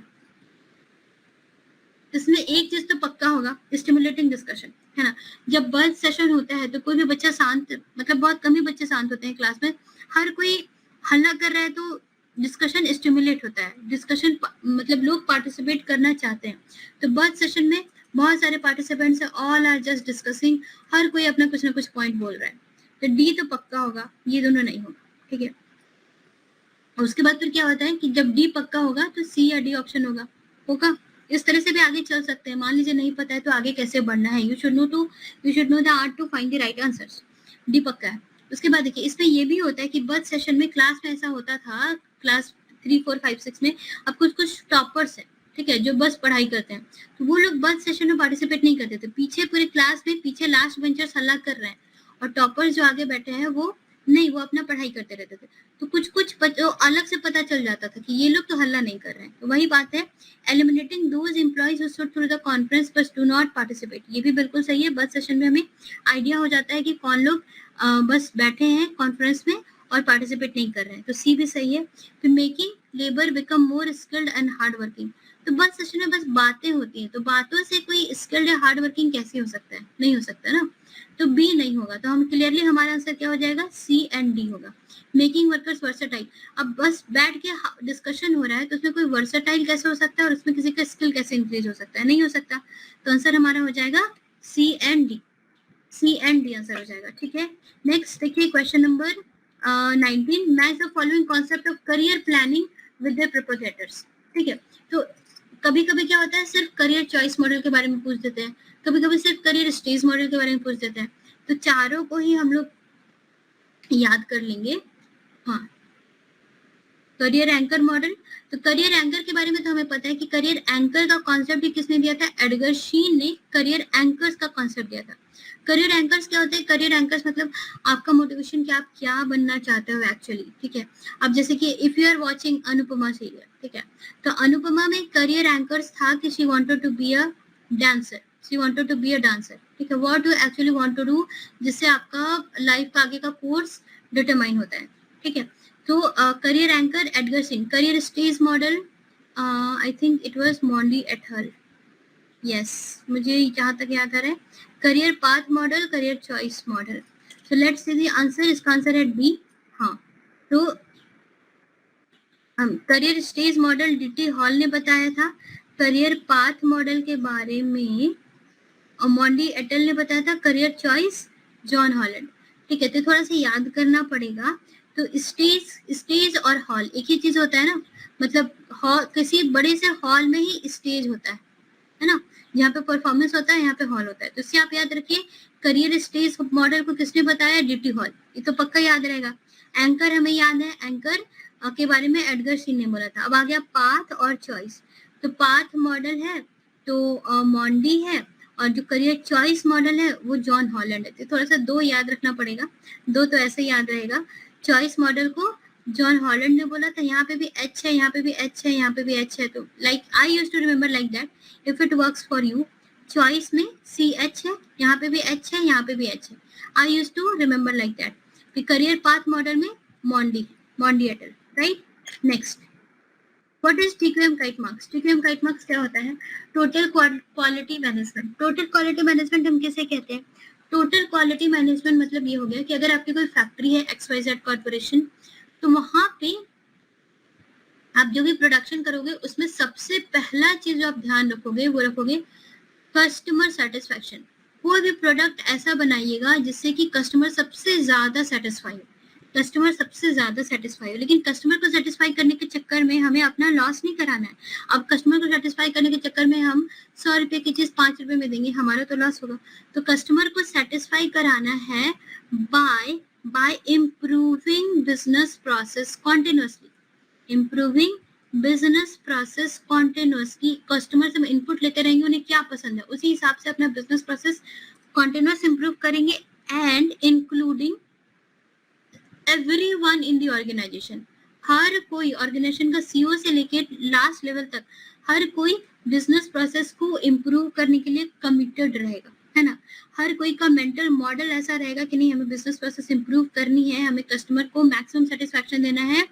इसमें एक चीज तो पक्का होगा, स्टिमुलेटिंग डिस्कशन, है ना। जब बर्ड सेशन होता है तो कोई भी बच्चा शांत, मतलब बहुत कम ही बच्चे शांत होते हैं क्लास में, हर कोई हल्ला कर रहा है तो डिस्कशन स्टिमुलेट होता है, डिस्कशन मतलब लोग पार्टिसिपेट करना चाहते हैं। तो बर्ड सेशन में बहुत सारे पार्टिसिपेंट्स हैं, ऑल आर जस्ट डिस्कसिंग, हर कोई अपना कुछ ना कुछ पॉइंट बोल रहा है। तो डी तो पक्का होगा, ये दोनों नहीं होगा, ठीक है। उसके बाद फिर क्या होता है कि जब डी पक्का होगा तो सी या डी ऑप्शन होगा। इस तरह से भी आगे चल सकते हैं। मान लीजिए नहीं पता है तो आगे कैसे बढ़ना है, you should know the art to find the right answers. D पक्का है। उसके बाद देखिए इसमें ये भी होता है कि बर्थ सेशन में क्लास में ऐसा होता था, क्लास 3, 4, 5, 6 में, अब कुछ टॉपर्स है, ठीक है, जो बस पढ़ाई करते हैं, तो वो लोग बर्थ सेशन में पार्टिसिपेट नहीं करते थे। पीछे पूरे क्लास में पीछे लास्ट बेंचर्स हल्ला कर रहे हैं और टॉपर्स जो आगे बैठे हैं वो नहीं, वो अपना पढ़ाई करते रहते थे। तो कुछ अलग से पता चल जाता था कि ये लोग तो हल्ला नहीं कर रहे हैं। तो वही बात है, eliminating those employees who sit through the conference but do not participate, ये भी बिल्कुल सही है। बस सेशन में हमें आइडिया हो जाता है कि कौन लोग बस बैठे हैं कॉन्फ्रेंस में और पार्टिसिपेट नहीं कर रहे हैं, तो सी भी सही है। फिर making labour become more skilled and hard working, तो बस सेशन में बस बातें होती हैं, तो बातों से कोई स्किल्ड या हार्ड वर्किंग कैसे हो सकता है, नहीं हो सकता ना। तो बी नहीं होगा, तो हम क्लियरली हमारा आंसर क्या हो जाएगा, सी एंड डी होगा। मेकिंग वर्कर्स वर्सेटाइल, अब बस बैठ के डिस्कशन हो रहा है तो उसमें कोई वर्सेटाइल कैसे हो सकता है और उसमें किसी का स्किल कैसे इंक्रीज हो सकता है, नहीं हो सकता। तो आंसर हमारा हो जाएगा C and D, C and D answer हो जाएगा, ठीक है। नेक्स्ट देखिए question number 19, match the following concept of career planning with their propagators, ठीक है। तो कभी कभी क्या होता है, सिर्फ करियर चॉइस मॉडल के बारे में पूछ देते हैं, कभी कभी सिर्फ करियर स्टेज मॉडल के बारे में पूछ देते हैं, तो चारों को ही हम लोग याद कर लेंगे। हाँ, करियर एंकर मॉडल, तो करियर एंकर के बारे में तो हमें पता है कि करियर एंकर का कॉन्सेप्ट भी किसने दिया था, एडगर शीन ने करियर एंकर्स का कॉन्सेप्ट दिया था। करियर एंकर्स क्या होते हैं, करियर एंकर्स मतलब आपका मोटिवेशन क्या, आप क्या बनना चाहते हो एक्चुअली, ठीक है। अब जैसे कि if you are watching Anupama serial, ठीक है, तो अनुपमा में करियर एंकर्स था कि she wanted to be a dancer, she wanted to be a dancer, ठीक है, what do actually want to do, जिससे आपका लाइफ का आगे का कोर्स डिटरमाइन होता है, ठीक है। तो career anchor Edgar Schein, career stage model I think it was Mondy et al, yes, मुझे जहां तक याद आ रहा है, career path model, career choice model. So let's see the answer, इसका आंसर है बी। हाँ, तो हम career stage model D T Hall ने बताया था, करियर पाथ मॉडल के बारे में मॉन्डी एटल ने बताया था, करियर चॉइस जॉन हॉलैंड, ठीक है। तो थोड़ा सा याद करना पड़ेगा। तो स्टेज और हॉल एक ही चीज होता है ना, मतलब हॉल, किसी बड़े से हॉल में ही स्टेज होता है ना, यहाँ पे परफॉर्मेंस होता है, यहाँ पे हॉल होता है। तो इससे आप याद रखिए, करियर स्टेज मॉडल को किसने बताया, डीटी हॉल, ये तो पक्का याद रहेगा। एंकर हमें याद है, एंकर के बारे में एडगर शीन ने बोला था। अब आ गया पाथ और चॉइस, तो पाथ मॉडल है तो मॉन्डी है, और जो करियर चॉइस मॉडल है वो जॉन हॉलैंड है। तो थोड़ा सा दो याद रखना पड़ेगा, दो तो ऐसे याद रहेगा। चॉइस मॉडल को जॉन हॉलैंड ने बोला था, यहाँ पे भी एच है, यहाँ पे भी एच है, यहाँ पे भी एच है, तो like I used to remember like that, if it works for you. Choice में सी एच है, यहाँ पे भी एच है, यहाँ पे भी एच है, I used to remember like that. फिर करियर पाथ मॉडल में Mondy et al, right. Next, what is TQM kite marks, TQM kite marks क्या होता है, total quality management. Total quality management हम किसे कहते हैं, टोटल क्वालिटी मैनेजमेंट मतलब ये हो गया कि अगर आपकी कोई फैक्ट्री है XYZ कॉर्पोरेशन, तो वहां पे आप जो भी प्रोडक्शन करोगे उसमें सबसे पहला चीज जो आप ध्यान रखोगे वो रखोगे कस्टमर सेटिस्फैक्शन। कोई भी प्रोडक्ट ऐसा बनाइएगा जिससे कि कस्टमर सबसे ज्यादा सेटिस्फाई हो, कस्टमर सबसे ज्यादा सेटिस्फाई हो। लेकिन कस्टमर को सेटिस्फाई करने के चक्कर में हमें अपना लॉस नहीं कराना है। अब कस्टमर को सेटिस्फाई करने के चक्कर में हम 100 रुपए की चीज 5 रुपए में देंगे, हमारा तो लॉस होगा। तो कस्टमर को सेटिस्फाई कराना है bye improving business process continuously, improving business process continuously. Customer से इनपुट लेते रहेंगे, उन्हें क्या पसंद है उसी हिसाब से अपना बिजनेस प्रोसेस कॉन्टिन्यूस इम्प्रूव करेंगे, and including everyone in the organisation. हर कोई ऑर्गेनाइजेशन का CEO से लेके लास्ट लेवल तक हर कोई बिजनेस प्रोसेस को इम्प्रूव करने के लिए कमिटेड रहेगा, है ना। हर कोई का मेंटल मॉडल ऐसा रहेगा कि नहीं, हमें बिजनेस प्रोसेस इम्प्रूव करनी है, हमें कस्टमर को मैक्सिमम सेटिस्फैक्शन देना है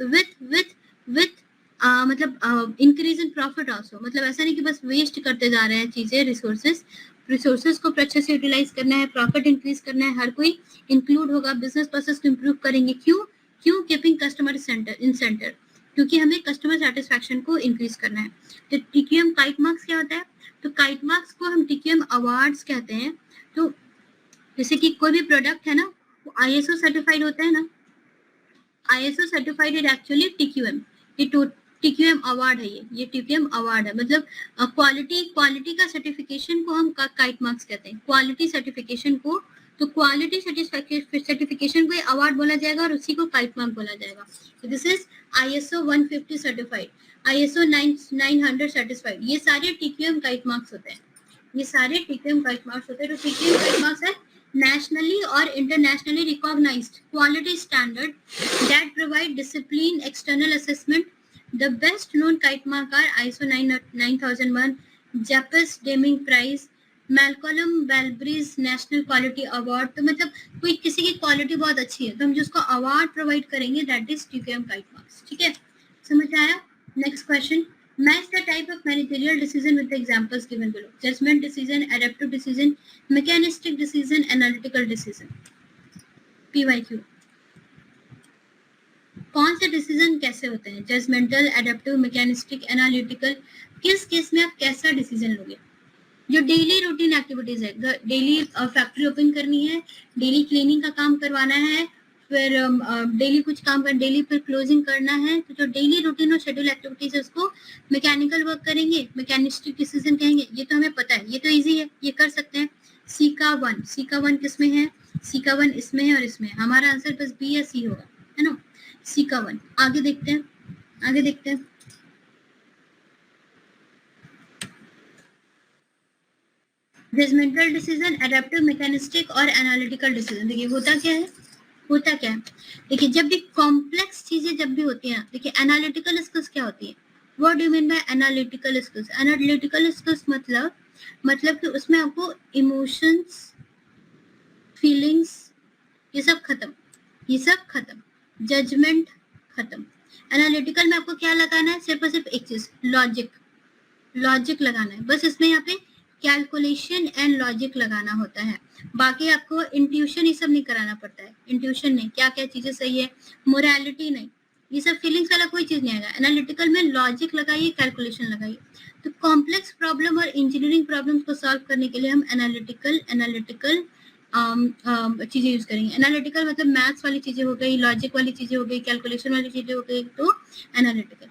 विथ मतलब इंक्रीज इन प्रॉफिट आल्सो, मतलब ऐसा नहीं कि बस वेस्ट करते जा रहे हैं चीजें, रिसोर्सेज को अच्छे से यूटिलाइज करना है, प्रॉफिट इंक्रीज करना है, हर कोई इंक्लूड होगा, बिजनेस प्रोसेस को इम्प्रूव करेंगे। क्यों कीपिंग कस्टमर सेंटर, क्योंकि हमें कस्टमर सेटिस्फैक्शन को इंक्रीज करना है। तो टीक्यूएम काइट मार्क्स क्या होता है? तो काइट मार्क्स को हम टीक्यूएम अवार्ड्स कहते हैं। तो जैसे कि कोई भी प्रोडक्ट है ना, वो आईएसओ सर्टिफाइड होता है ना, ISO certified is actually TQM, ये टीक्यूएम अवार्ड है, ये टीक्यूएम अवार्ड है, मतलब क्वालिटी का सर्टिफिकेशन को हम काइट मार्क्स कहते हैं, क्वालिटी सर्टिफिकेशन को। तो क्वालिटी सर्टिफिकेशन को अवार्ड बोला जाएगा और उसी को काइट मार्क बोला जाएगा। तो this is ISO 150 certified, ISO 900 certified, ये सारे टीक्यूएम काइट मार्क्स होते हैं, ये सारे टीक्यूएम काइट मार्क्स होते हैं। तो टीक्यूएम काइट मार्क्स है nationally or internationally recognized quality standard that provide discipline external assessment. The best known kite mark are ISO 9001, JAPAS Deming Prize, Malcolm Balbreeze National Quality Award। तो मतलब कोई किसी की क्वालिटी बहुत अच्छी है तो हम जिसको अवार्ड प्रोवाइड करेंगे that is TQM kite marks. ठीक है, समझ आया? Next question, match the type of managerial decision with the examples given below. Judgment decision, adaptive decision, mechanistic decision, analytical decision. PYQ, कौन से डिसीजन कैसे होते हैं? जजमेंटल, एडेप्टिव, मैकेनिस्टिक, एनालिटिकल, किस केस में आप कैसा डिसीजन लोगे? जो डेली रूटीन एक्टिविटीज है, डेली फैक्ट्री ओपन करनी है, डेली क्लीनिंग का काम करवाना है, फिर डेली कुछ काम कर, डेली फिर क्लोजिंग करना है, तो जो डेली रूटीन और शेड्यूल एक्टिविटीज है उसको मैकेनिकल वर्क करेंगे, मैकेनिस्टिक डिसीजन कहेंगे। ये तो हमें पता है, ये तो इजी है, ये कर सकते हैं। सीका वन किस में है? सीका वन इसमें है और इसमें है, हमारा आंसर बस बी या सी होगा, है ना, सीका वन। आगे देखते हैं, जजमेंटल डिसीजन, एडेप्टिव, मैकेनिस्टिक और एनालिटिकल डिसीजन। देखिए होता क्या है, देखिए जब भी कॉम्प्लेक्स चीजें जब भी होती हैं, देखिए एनालिटिकल स्किल्स क्या होती है? What do you mean by analytical skills? Analytical skills मतलब कि उसमें आपको इमोशंस, फीलिंग्स, ये सब खत्म, जजमेंट खत्म। एनालिटिकल में आपको क्या लगाना है? सिर्फ और सिर्फ एक चीज, लॉजिक लगाना है, बस इसमें यहाँ पे कैलकुलेशन एंड लॉजिक लगाना होता है। बाकी आपको इंट्यूशन ये सब नहीं कराना पड़ता है, इंट्यूशन नहीं, क्या क्या चीजें सही है, मोरालिटी नहीं, ये सब फीलिंग्स वाला कोई चीज नहीं आएगा। एनालिटिकल में लॉजिक लगाइए, कैलकुलेशन लगाइए। तो कॉम्प्लेक्स प्रॉब्लम और इंजीनियरिंग प्रॉब्लम्स को सॉल्व करने के लिए हम एनालिटिकल चीजें यूज करेंगे। एनालिटिकल मतलब मैथ्स वाली चीजें हो गई, लॉजिक वाली चीजें हो गई, कैलकुलेशन वाली चीजें हो गई, तो एनालिटिकल।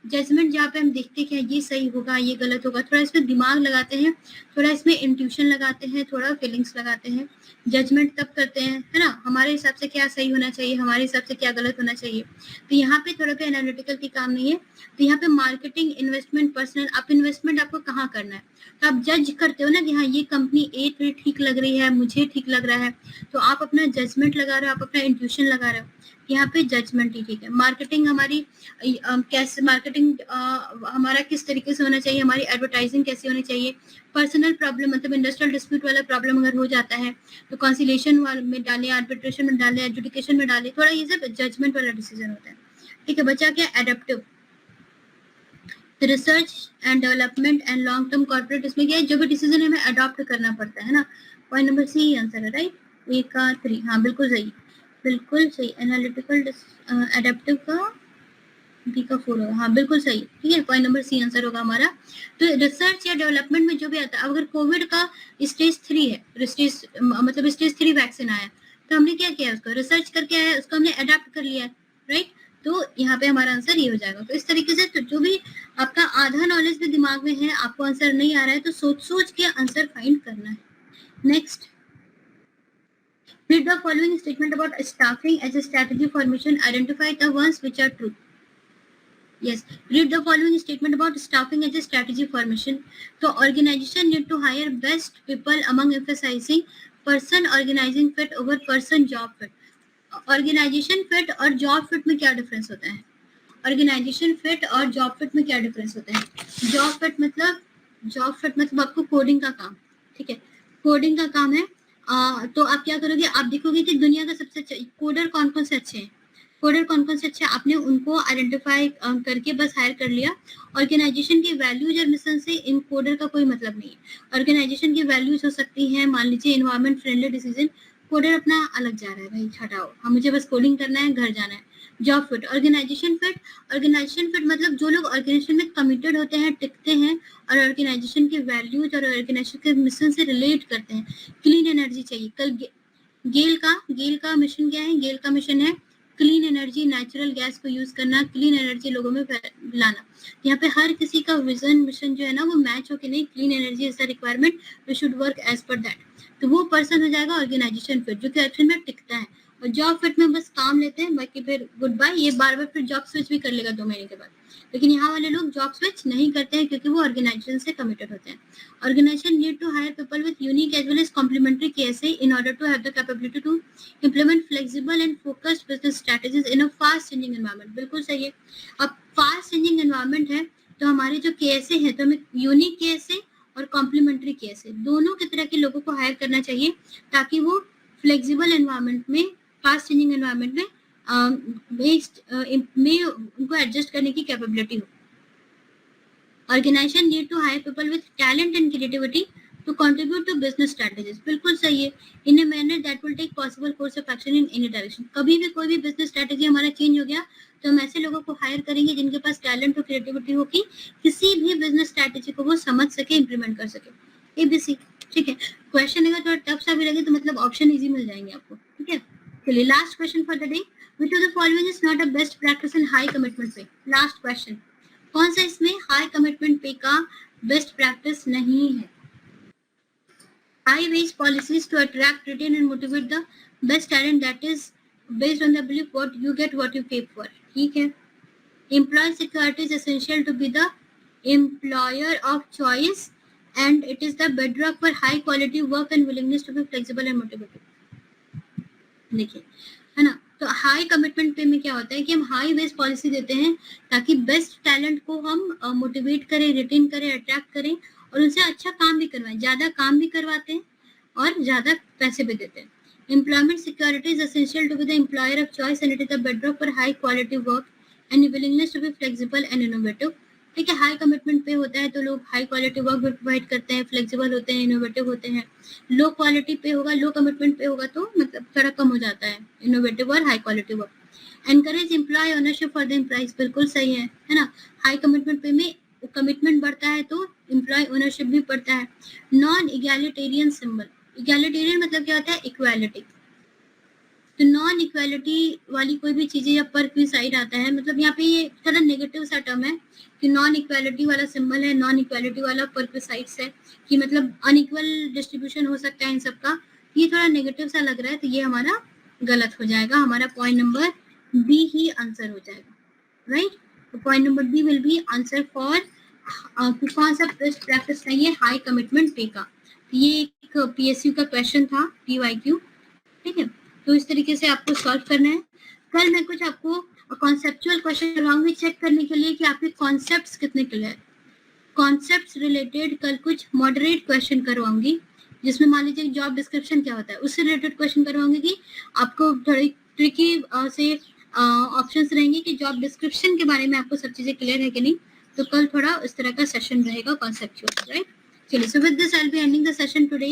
जजमेंट जहाँ पे हम देखते हैं कि ये सही होगा, ये गलत होगा, थोड़ा इसमें दिमाग लगाते हैं, थोड़ा इसमें इंट्यूशन लगाते हैं, थोड़ा फीलिंग्स लगाते हैं। जजमेंट तब करते हैं, है ना, हमारे हिसाब से क्या सही होना चाहिए, हमारे हिसाब से क्या गलत होना चाहिए। तो यहाँ पे थोड़ा पे एनालिटिकल की काम नहीं है। तो यहाँ पे मार्केटिंग, इन्वेस्टमेंट, पर्सनल, आप इन्वेस्टमेंट आपको कहाँ करना है, तो आप जज करते हो ना कि हाँ ये कंपनी ए थोड़ी ठीक लग रही है, मुझे ठीक लग रहा है, तो आप अपना जजमेंट लगा रहे हो, आप अपना इंट्यूशन लगा रहे हो। यहाँ पे जजमेंट ही ठीक है। मार्केटिंग हमारी कैसे, मार्केटिंग हमारा किस तरीके से होना चाहिए, हमारी एडवर्टाइजिंग कैसी होनी चाहिए। पर्सनल प्रॉब्लम मतलब इंडस्ट्रियल डिस्प्यूट वाला प्रॉब्लम अगर हो जाता है तो कॉन्सिलेशन में डाले, आर्बिट्रेशन में डाले, एडजुडिकेशन में डाले, थोड़ा ये सब जजमेंट वाला डिसीजन होता है। ठीक है, बचा क्या? Adaptive, research and development and long term corporate. इसमें क्या है, जो भी डिसीजन हमें अडॉप्ट करना पड़ता है ना। पॉइंट नंबर सी आंसर है, राइट, ए का 3, हाँ बिल्कुल सही। एनालिटिकल, एडेप्टिव का बी का 4 होगा, हाँ बिल्कुल सही। ठीक है, पॉइंट नंबर सी आंसर होगा हमारा। तो रिसर्च या डेवलपमेंट में जो भी आता है, अगर कोविड का स्टेज 3 है, मतलब स्टेज 3 वैक्सीन आया, तो हमने क्या किया, उसको रिसर्च करके आया, उसको हमने अडेप्ट कर लिया, राइट। तो यहाँ पे हमारा आंसर ये हो जाएगा। तो इस तरीके से तो जो भी आपका आधा नॉलेज भी दिमाग में है, आपको आंसर नहीं आ रहा है, तो सोच के आंसर फाइंड करना है। Next, read the following statement about staffing as a strategy for mission. Identify the ones which are true. Yes, read the following statement about staffing as a strategy for mission. So organization need to hire best people among emphasizing person organizing fit over person job fit. Organisation fit और जॉब फिट में क्या डिफरेंस होता है? ऑर्गेनाइजेशन फिट और जॉब फिट में क्या डिफरेंस होता है? जॉब फिट मतलब आपको कोडिंग का काम, ठीक है, कोडिंग का काम है। तो आप क्या करोगे, आप देखोगे कि दुनिया का सबसे अच्छा कोडर कौन कौन से अच्छे हैं, कोडर कौन कौन से अच्छे आपने उनको आइडेंटिफाई करके बस हायर कर लिया। ऑर्गेनाइजेशन की वैल्यूज और मिशन से इन कोडर का कोई मतलब नहीं है। ऑर्गेनाइजेशन की वैल्यूज हो सकती हैं, मान लीजिए एनवायरमेंट फ्रेंडली डिसीजन, कोडर अपना अलग जा रहा है, भाई हटाओ, हम मुझे बस कोडिंग करना है, घर जाना है। जॉब फिट, ऑर्गेनाइजेशन फिट मतलब जो लोग ऑर्गेनाइजेशन में कमिटेड होते हैं, टिकते हैं और ऑर्गेनाइजेशन के वैल्यूज और ऑर्गेनाइजेशन के मिशन से रिलेट करते हैं। क्लीन एनर्जी चाहिए। कल गेल का मिशन क्या है? गेल का मिशन है क्लीन एनर्जी, नेचुरल गैस को यूज करना, क्लीन एनर्जी लोगों में लाना। यहाँ पे हर किसी का विजन मिशन जो है ना वो मैच हो कि नहीं, clean energy is the requirement, we should work as per that. तो वो पर्सन हो जाएगा ऑर्गेनाइजेशन फिट, जो कि एक्शन में टिकता है। और जॉब फिट में बस काम लेते हैं, बाकी फिर गुड बाय, ये बार बार फिर जॉब स्विच भी कर लेगा 2 महीने के बाद। लेकिन यहाँ वाले लोग जॉब स्विच नहीं करते हैं क्योंकि वो ऑर्गेनाइजेशन से कमिटेड होते हैं। Organization need to hire people with unique as well as complementary KSA in order to have the capability to implement flexible and focused business strategies in a fast changing environment. बिल्कुल सही है। अब fast changing environment है तो हमारे जो KSA है तो हमें यूनिक KSA और कॉम्प्लीमेंट्री KSA दोनों की तरह के लोगों को हायर करना चाहिए ताकि वो फ्लेक्सिबल एनवायरनमेंट में, फास्ट चेंजिंग एनवायरनमेंट में उनको एडजस्ट करने की कैपेबिलिटी हो। Organization need to hire people with talent and creativity to contribute to business strategies. बिल्कुल सही है। In a manner that will take possible course of action in any direction. कभी भी कोई भी business strategy हमारा change हो गया तो हम ऐसे लोगों को हायर करेंगे जिनके पास टैलेंट और क्रिएटिविटी हो कि किसी भी बिजनेस स्ट्रैटेजी को वो समझ सके, इंप्लीमेंट कर सके। ABC, ठीक है। क्वेश्चन अगर थोड़ा टफ सा भी लगे तो मतलब ऑप्शन इजी मिल जाएंगे आपको, ठीक है। चलिए last question for the day, which of the following is not a best practice in high commitment pay? Last question, कौन सा इसमें हाई कमिटमेंट पे का बेस्ट प्रैक्टिस नहीं है? High wage policies to attract, retain and motivate the best talent that is based on the belief what you get what you pay for, ठीक है। Employ security is essential to be the employer of choice and it is the bedrock for high quality work and willingness to be flexible and motivated. देखिए, है ना, तो हाई कमिटमेंट पे में क्या होता है कि हम हाई बेस पॉलिसी देते हैं ताकि बेस्ट टैलेंट को हम मोटिवेट करें, रिटेन करें, अट्रैक्ट करें और उनसे अच्छा काम भी करवाएं। ज्यादा काम भी करवाते हैं और ज्यादा पैसे भी देते हैं। Employment security is essential to be the employer of choice and it is the bedrock for high quality work and willingness to be flexible and innovative, ठीक है। हाई कमिटमेंट पे होता है तो लोग हाई क्वालिटी वर्क भी प्रोवाइड करते हैं, फ्लेक्सिबल होते हैं, इनोवेटिव होते हैं। लो क्वालिटी पे होगा, लो कमिटमेंट पे होगा तो मतलब थोड़ा कम हो जाता है इनोवेटिव और high quality work. Encourage employ ownership for the employees, बिल्कुल सही है ना। हाई कमिटमेंट पे में कमिटमेंट बढ़ता है तो एम्प्लॉय ओनरशिप भी बढ़ता है। नॉन इगैलिटेरियन सिंबल, इगैलिटेरियन मतलब क्या होता है? इक्वालिटी। तो नॉन इक्वालिटी वाली कोई भी चीजें या पर की साइड आता है, मतलब यहाँ पे ये थोड़ा नेगेटिव सा टर्म है कि नॉन इक्वालिटी वाला सिंबल है, नॉन इक्वालिटी वाला पर की साइड्स है कि मतलब अनइक्वल डिस्ट्रीब्यूशन हो सकता है इन सबका, ये थोड़ा नेगेटिव सा लग रहा है तो ये हमारा गलत हो जाएगा, हमारा पॉइंट नंबर बी ही आंसर हो जाएगा, राइट। तो point number B will be answer for कौन सा बेस्ट प्रैक्टिस नहीं है? हाई कमिटमेंट पे का। ये एक PSU का क्वेश्चन था, PYQ, ठीक है। तो इस तरीके से आपको सॉल्व करना है। कल मैं कुछ आपको कॉन्सेप्चुअल क्वेश्चन करवाऊंगी चेक करने के लिए कि आपके कॉन्सेप्ट्स कितने क्लियर। कॉन्सेप्ट्स रिलेटेड कल कुछ मॉडरेट क्वेश्चन करवाऊंगी जिसमें मान लीजिए जॉब डिस्क्रिप्शन क्या होता है उससे रिलेटेड क्वेश्चन करवाऊंगी कि आपको थोड़ी ट्रिकी से ऑप्शंस रहेंगे कि जॉब डिस्क्रिप्शन के बारे में आपको सब चीजें क्लियर है कि नहीं। तो कल थोड़ा इस तरह का सेशन रहेगा कॉन्सेप्चुअल, राइट। चलिए, so with this I will be ending the session today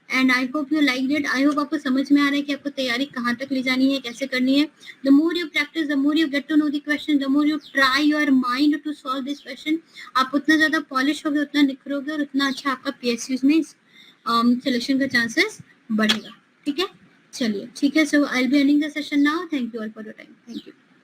and I hope you like it. I hope आपको समझ में आ रहा है कि आपको तैयारी कहाँ तक ले जानी है, कैसे करनी है। The more you practice, the more you get to know the question, the more you try your mind to solve this question, आप उतना ज्यादा पॉलिश होगे, उतना निखरोगे और उतना अच्छा आपका PSUs में सिलेक्शन का चांसेस बढ़ेगा, ठीक है। चलिए, ठीक है। So I will be ending the session now. Thank you all for your time. Thank you.